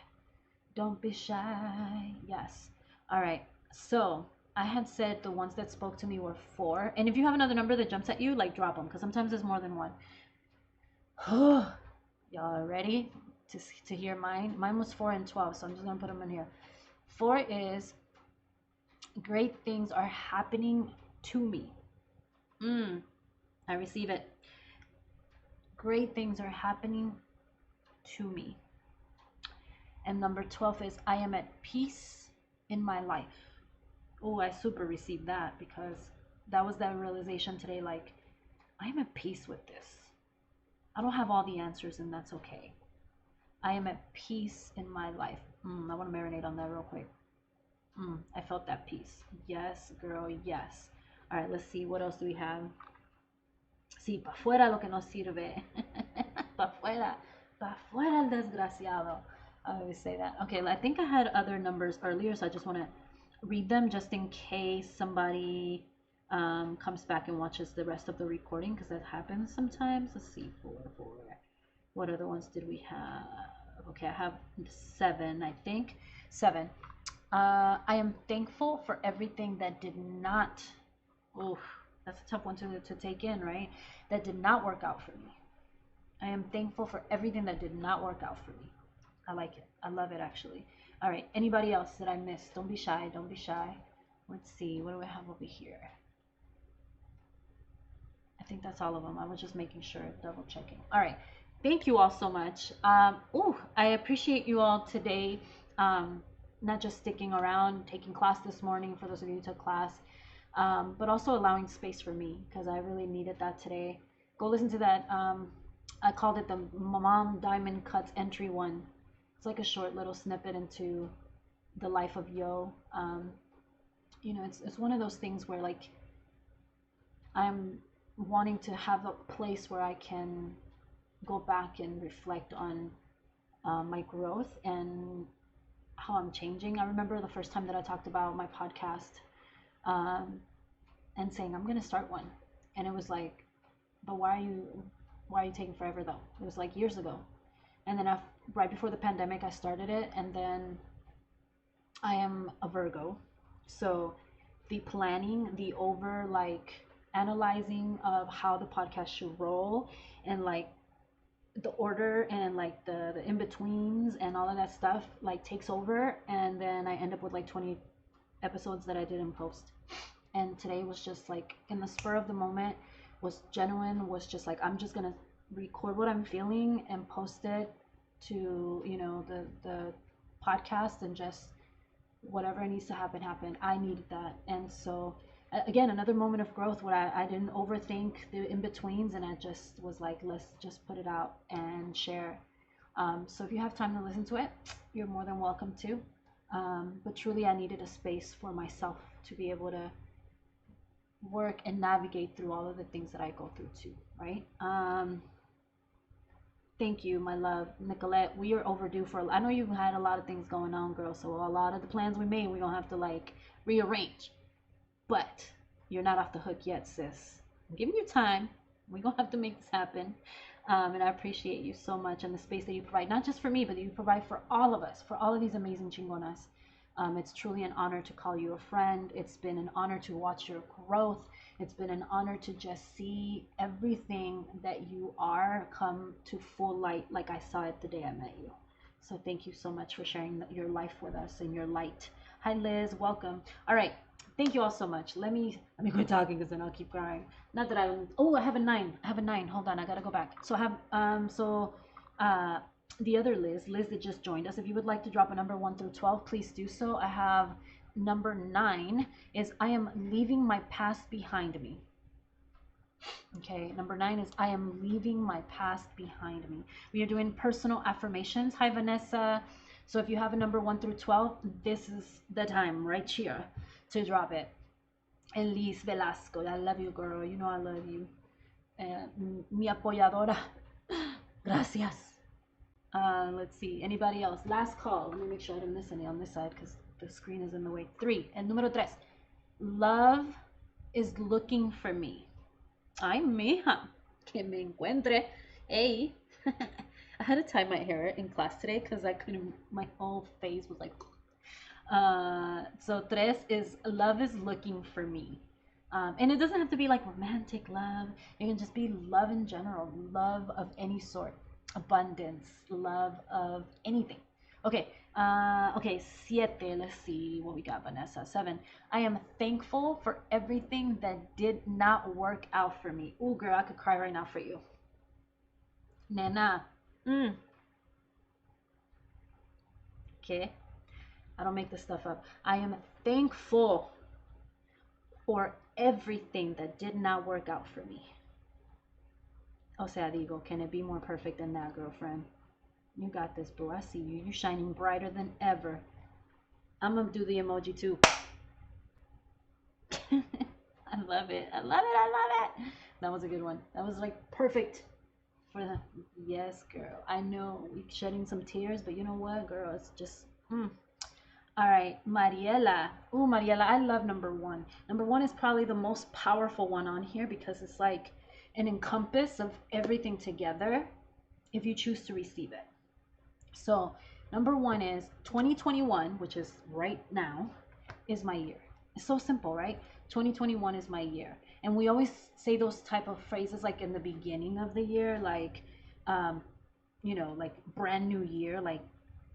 Don't be shy. Yes. All right. So I had said the ones that spoke to me were 4. And if you have another number that jumps at you, like drop them, because sometimes there's more than one. Y'all ready to hear mine? Mine was 4 and 12, so I'm just gonna put them in here. 4 is great things are happening to me. I receive it. Great things are happening to me. And number 12 is I am at peace in my life. Oh, I super received that because that was that realization today. Like, I am at peace with this. I don't have all the answers, and that's okay. I am at peace in my life. I want to marinate on that real quick. I felt that peace. Yes, girl, yes. All right, let's see. What else do we have? Sí, pa' fuera lo que no sirve. Pa' fuera el desgraciado. I always say that. Okay, I think I had other numbers earlier, so I just want to read them just in case somebody comes back and watches the rest of the recording, because that happens sometimes. Let's see, four. What other ones did we have? Okay, I have 7, I think. 7. I am thankful for everything that did not, oof, that's a tough one to take in, right? That did not work out for me. I am thankful for everything that did not work out for me. I like it. I love it, actually. All right, anybody else that I missed? Don't be shy. Don't be shy. Let's see. What do I have over here? I think that's all of them. I was just making sure, double checking. All right. Thank you all so much. I appreciate you all today. Not just sticking around, taking class this morning for those of you who took class, but also allowing space for me, because I really needed that today. Go listen to that. I called it the Mom Diamond Cuts Entry 1. It's like a short little snippet into the life of Yo. It's one of those things where, like, I'm wanting to have a place where I can go back and reflect on my growth and how I'm changing. I remember the first time that I talked about my podcast, and saying I'm gonna start one, and it was like, but why are you taking forever though? It was like years ago, and then right before the pandemic I started it, and then I am a Virgo, so the planning, the over like analyzing of how the podcast should roll, and like the order and like the in-betweens and all of that stuff like takes over, and then I end up with like 20 episodes that I didn't post. And today was just like in the spur of the moment, was genuine, was just like, I'm just gonna record what I'm feeling and post it to the podcast, and just whatever needs to happen. I needed that. And so again, another moment of growth where I didn't overthink the in-betweens, and I just was like, let's just put it out and share. So if you have time to listen to it, you're more than welcome to. But truly, I needed a space for myself to be able to work and navigate through all of the things that I go through too, right? Thank you, my love, Nicolette. We are overdue for, I know you've had a lot of things going on, girl, so a lot of the plans we made, we're gonna have to like rearrange. But you're not off the hook yet, sis. I'm giving you time. We're gonna have to make this happen. And I appreciate you so much, and the space that you provide, not just for me, but you provide for all of us, for all of these amazing chingonas. It's truly an honor to call you a friend. It's been an honor to watch your growth. It's been an honor to just see everything that you are come to full light, like I saw it the day I met you. So thank you so much for sharing your life with us and your light. Hi, Liz. Welcome. All right. Thank you all so much. Let me quit talking, because then I'll keep crying. Not that I have a 9. I have a 9. Hold on. I got to go back. So I have, the other Liz that just joined us, if you would like to drop a number 1 through 12, please do so. I have number 9 is I am leaving my past behind me. Okay, number 9 is I am leaving my past behind me. We are doing personal affirmations. Hi, Vanessa. So if you have a number 1 through 12, this is the time right here to drop it. Elise Velasco, I love you, girl. You know I love you. Mi apoyadora. Gracias. Let's see. Anybody else? Last call. Let me make sure I didn't miss any on this side, because the screen is in the way. 3. And número 3. Love is looking for me. Ay, mija. Que me encuentre. Hey. I had to tie my hair in class today because I couldn't, my whole face was like, so 3 is love is looking for me. And it doesn't have to be like romantic love. It can just be love in general, love of any sort, abundance, love of anything. Okay, 7. Let's see what we got, Vanessa. 7. I am thankful for everything that did not work out for me. Ooh, girl, I could cry right now for you. Nena. Okay, I don't make this stuff up. I am thankful for everything that did not work out for me. O sea, digo, can it be more perfect than that, girlfriend? You got this, boo. I see you. You're shining brighter than ever. I'm going to do the emoji too. I love it. I love it. I love it. That was a good one. That was like perfect for the, yes, girl. I know we're shedding some tears, but you know what, girl? It's just, All right, Mariela. Ooh, Mariela, I love number one. Number one is probably the most powerful one on here because it's like an encompass of everything together if you choose to receive it. So, number one is 2021, which is right now, is my year. It's so simple, right? 2021 is my year. And we always say those type of phrases like in the beginning of the year, like, um, like brand new year, like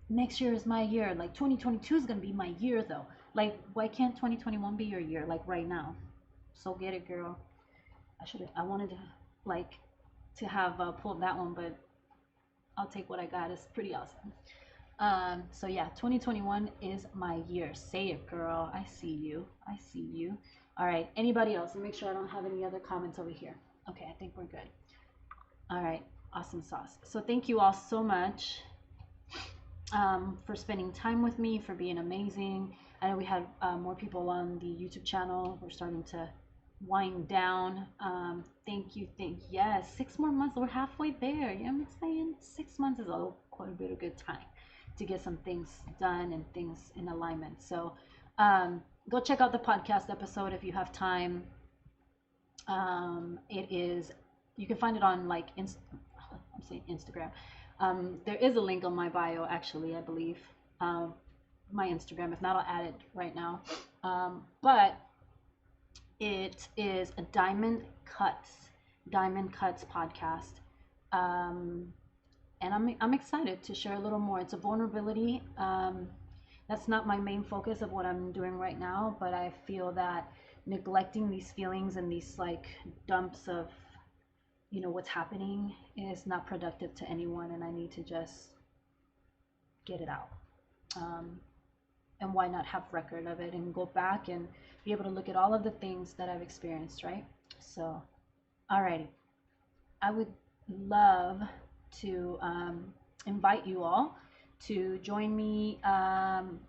next year is my year. Like 2022 is going to be my year though. Like, why can't 2021 be your year? Like right now. So get it, girl. I wanted to like to have pulled that one, but I'll take what I got. It's pretty awesome. So yeah, 2021 is my year. Say it, girl. I see you. I see you. All right. Anybody else? Let me make sure I don't have any other comments over here. Okay, I think we're good. All right. Awesome sauce. So thank you all so much for spending time with me, for being amazing. I know we had more people on the YouTube channel. We're starting to wind down. Thank you. Yes, 6 more months. We're halfway there. You know what I'm saying? 6 months is quite a bit of good time to get some things done and things in alignment. So go check out the podcast episode if you have time. It is, you can find it on like I'm saying Instagram. There is a link on my bio, actually, I believe. My Instagram. If not, I'll add it right now. But it is a Diamond Cuts podcast. And I'm excited to share a little more. It's a vulnerability. That's not my main focus of what I'm doing right now, but I feel that neglecting these feelings and these like dumps of what's happening is not productive to anyone, and I need to just get it out. And why not have record of it and go back and be able to look at all of the things that I've experienced, right? So, alrighty. I would love to invite you all to join me on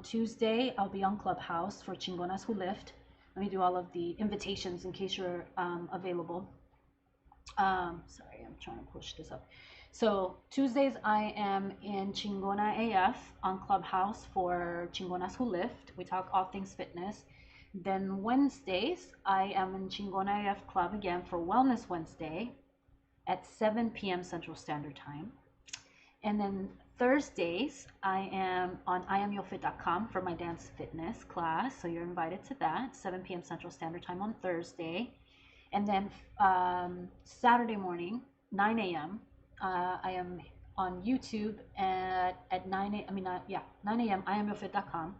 Tuesday. I'll be on Clubhouse for Chingonas Who Lift. Let me do all of the invitations in case you're available. Sorry, I'm trying to push this up. So Tuesdays I am in Chingona AF on Clubhouse for Chingonas Who Lift. We talk all things fitness. Then Wednesdays I am in Chingona AF Club again for Wellness Wednesday at 7 p.m. Central Standard Time. And then Thursdays I am on IamYoFit.com for my dance fitness class. So you're invited to that, 7 p.m. Central Standard Time on Thursday. And then Saturday morning, 9 a.m., I am on YouTube at 9 a.m., 9 a.m., IamYoFit.com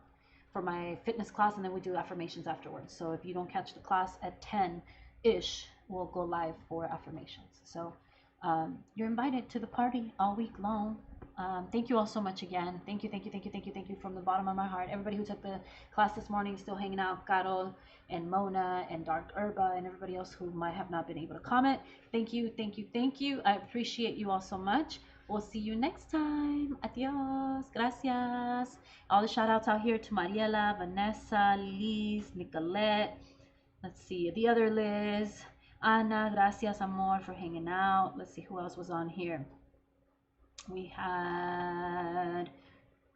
for my fitness class, and then we do affirmations afterwards. So if you don't catch the class at 10-ish, we'll go live for affirmations. So you're invited to the party all week long. Thank you all so much again. Thank you from the bottom of my heart. Everybody who took the class this morning is still hanging out. Carol and Mona and Dark Herba and everybody else who might have not been able to comment. Thank you. I appreciate you all so much. We'll see you next time. Adios. Gracias. All the shout outs out here to Mariela, Vanessa, Liz, Nicolette. Let's see, the other Liz. Ana, gracias, amor, for hanging out. Let's see who else was on here. We had,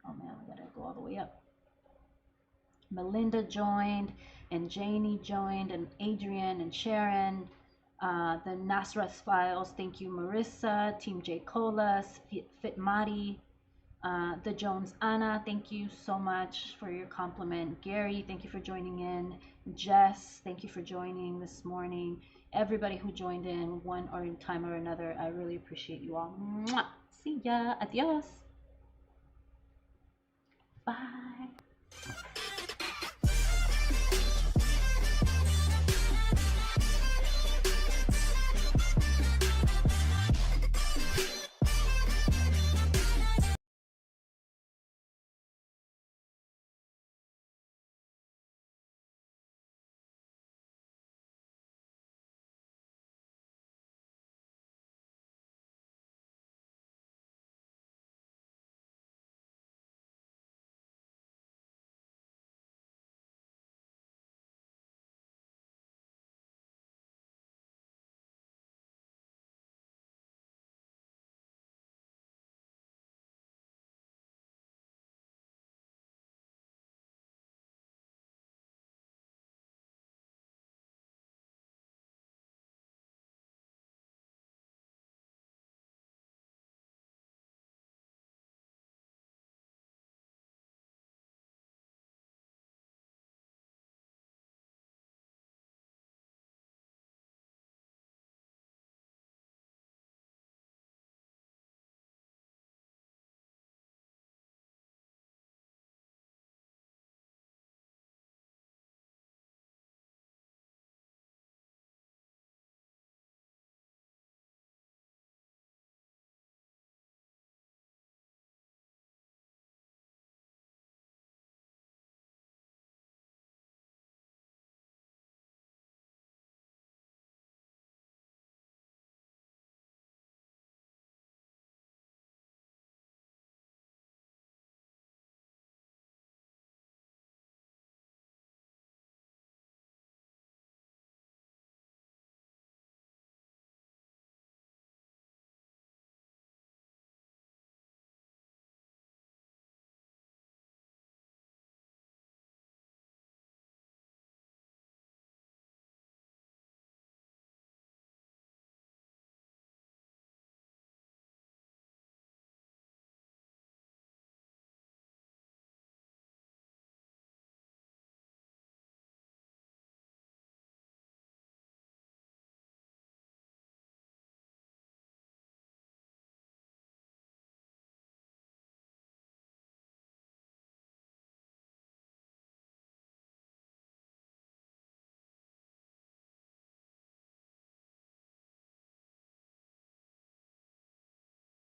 oh man, we gotta go all the way up. Melinda joined, and Janie joined, and Adrian and Sharon. The Nasrat Files, thank you, Marissa, Team J Colas, Fit Mari, the Jones Anna, thank you so much for your compliment. Gary, thank you for joining in. Jess, thank you for joining this morning. Everybody who joined in one or in time or another, I really appreciate you all. Mwah! See ya. Adios. Bye.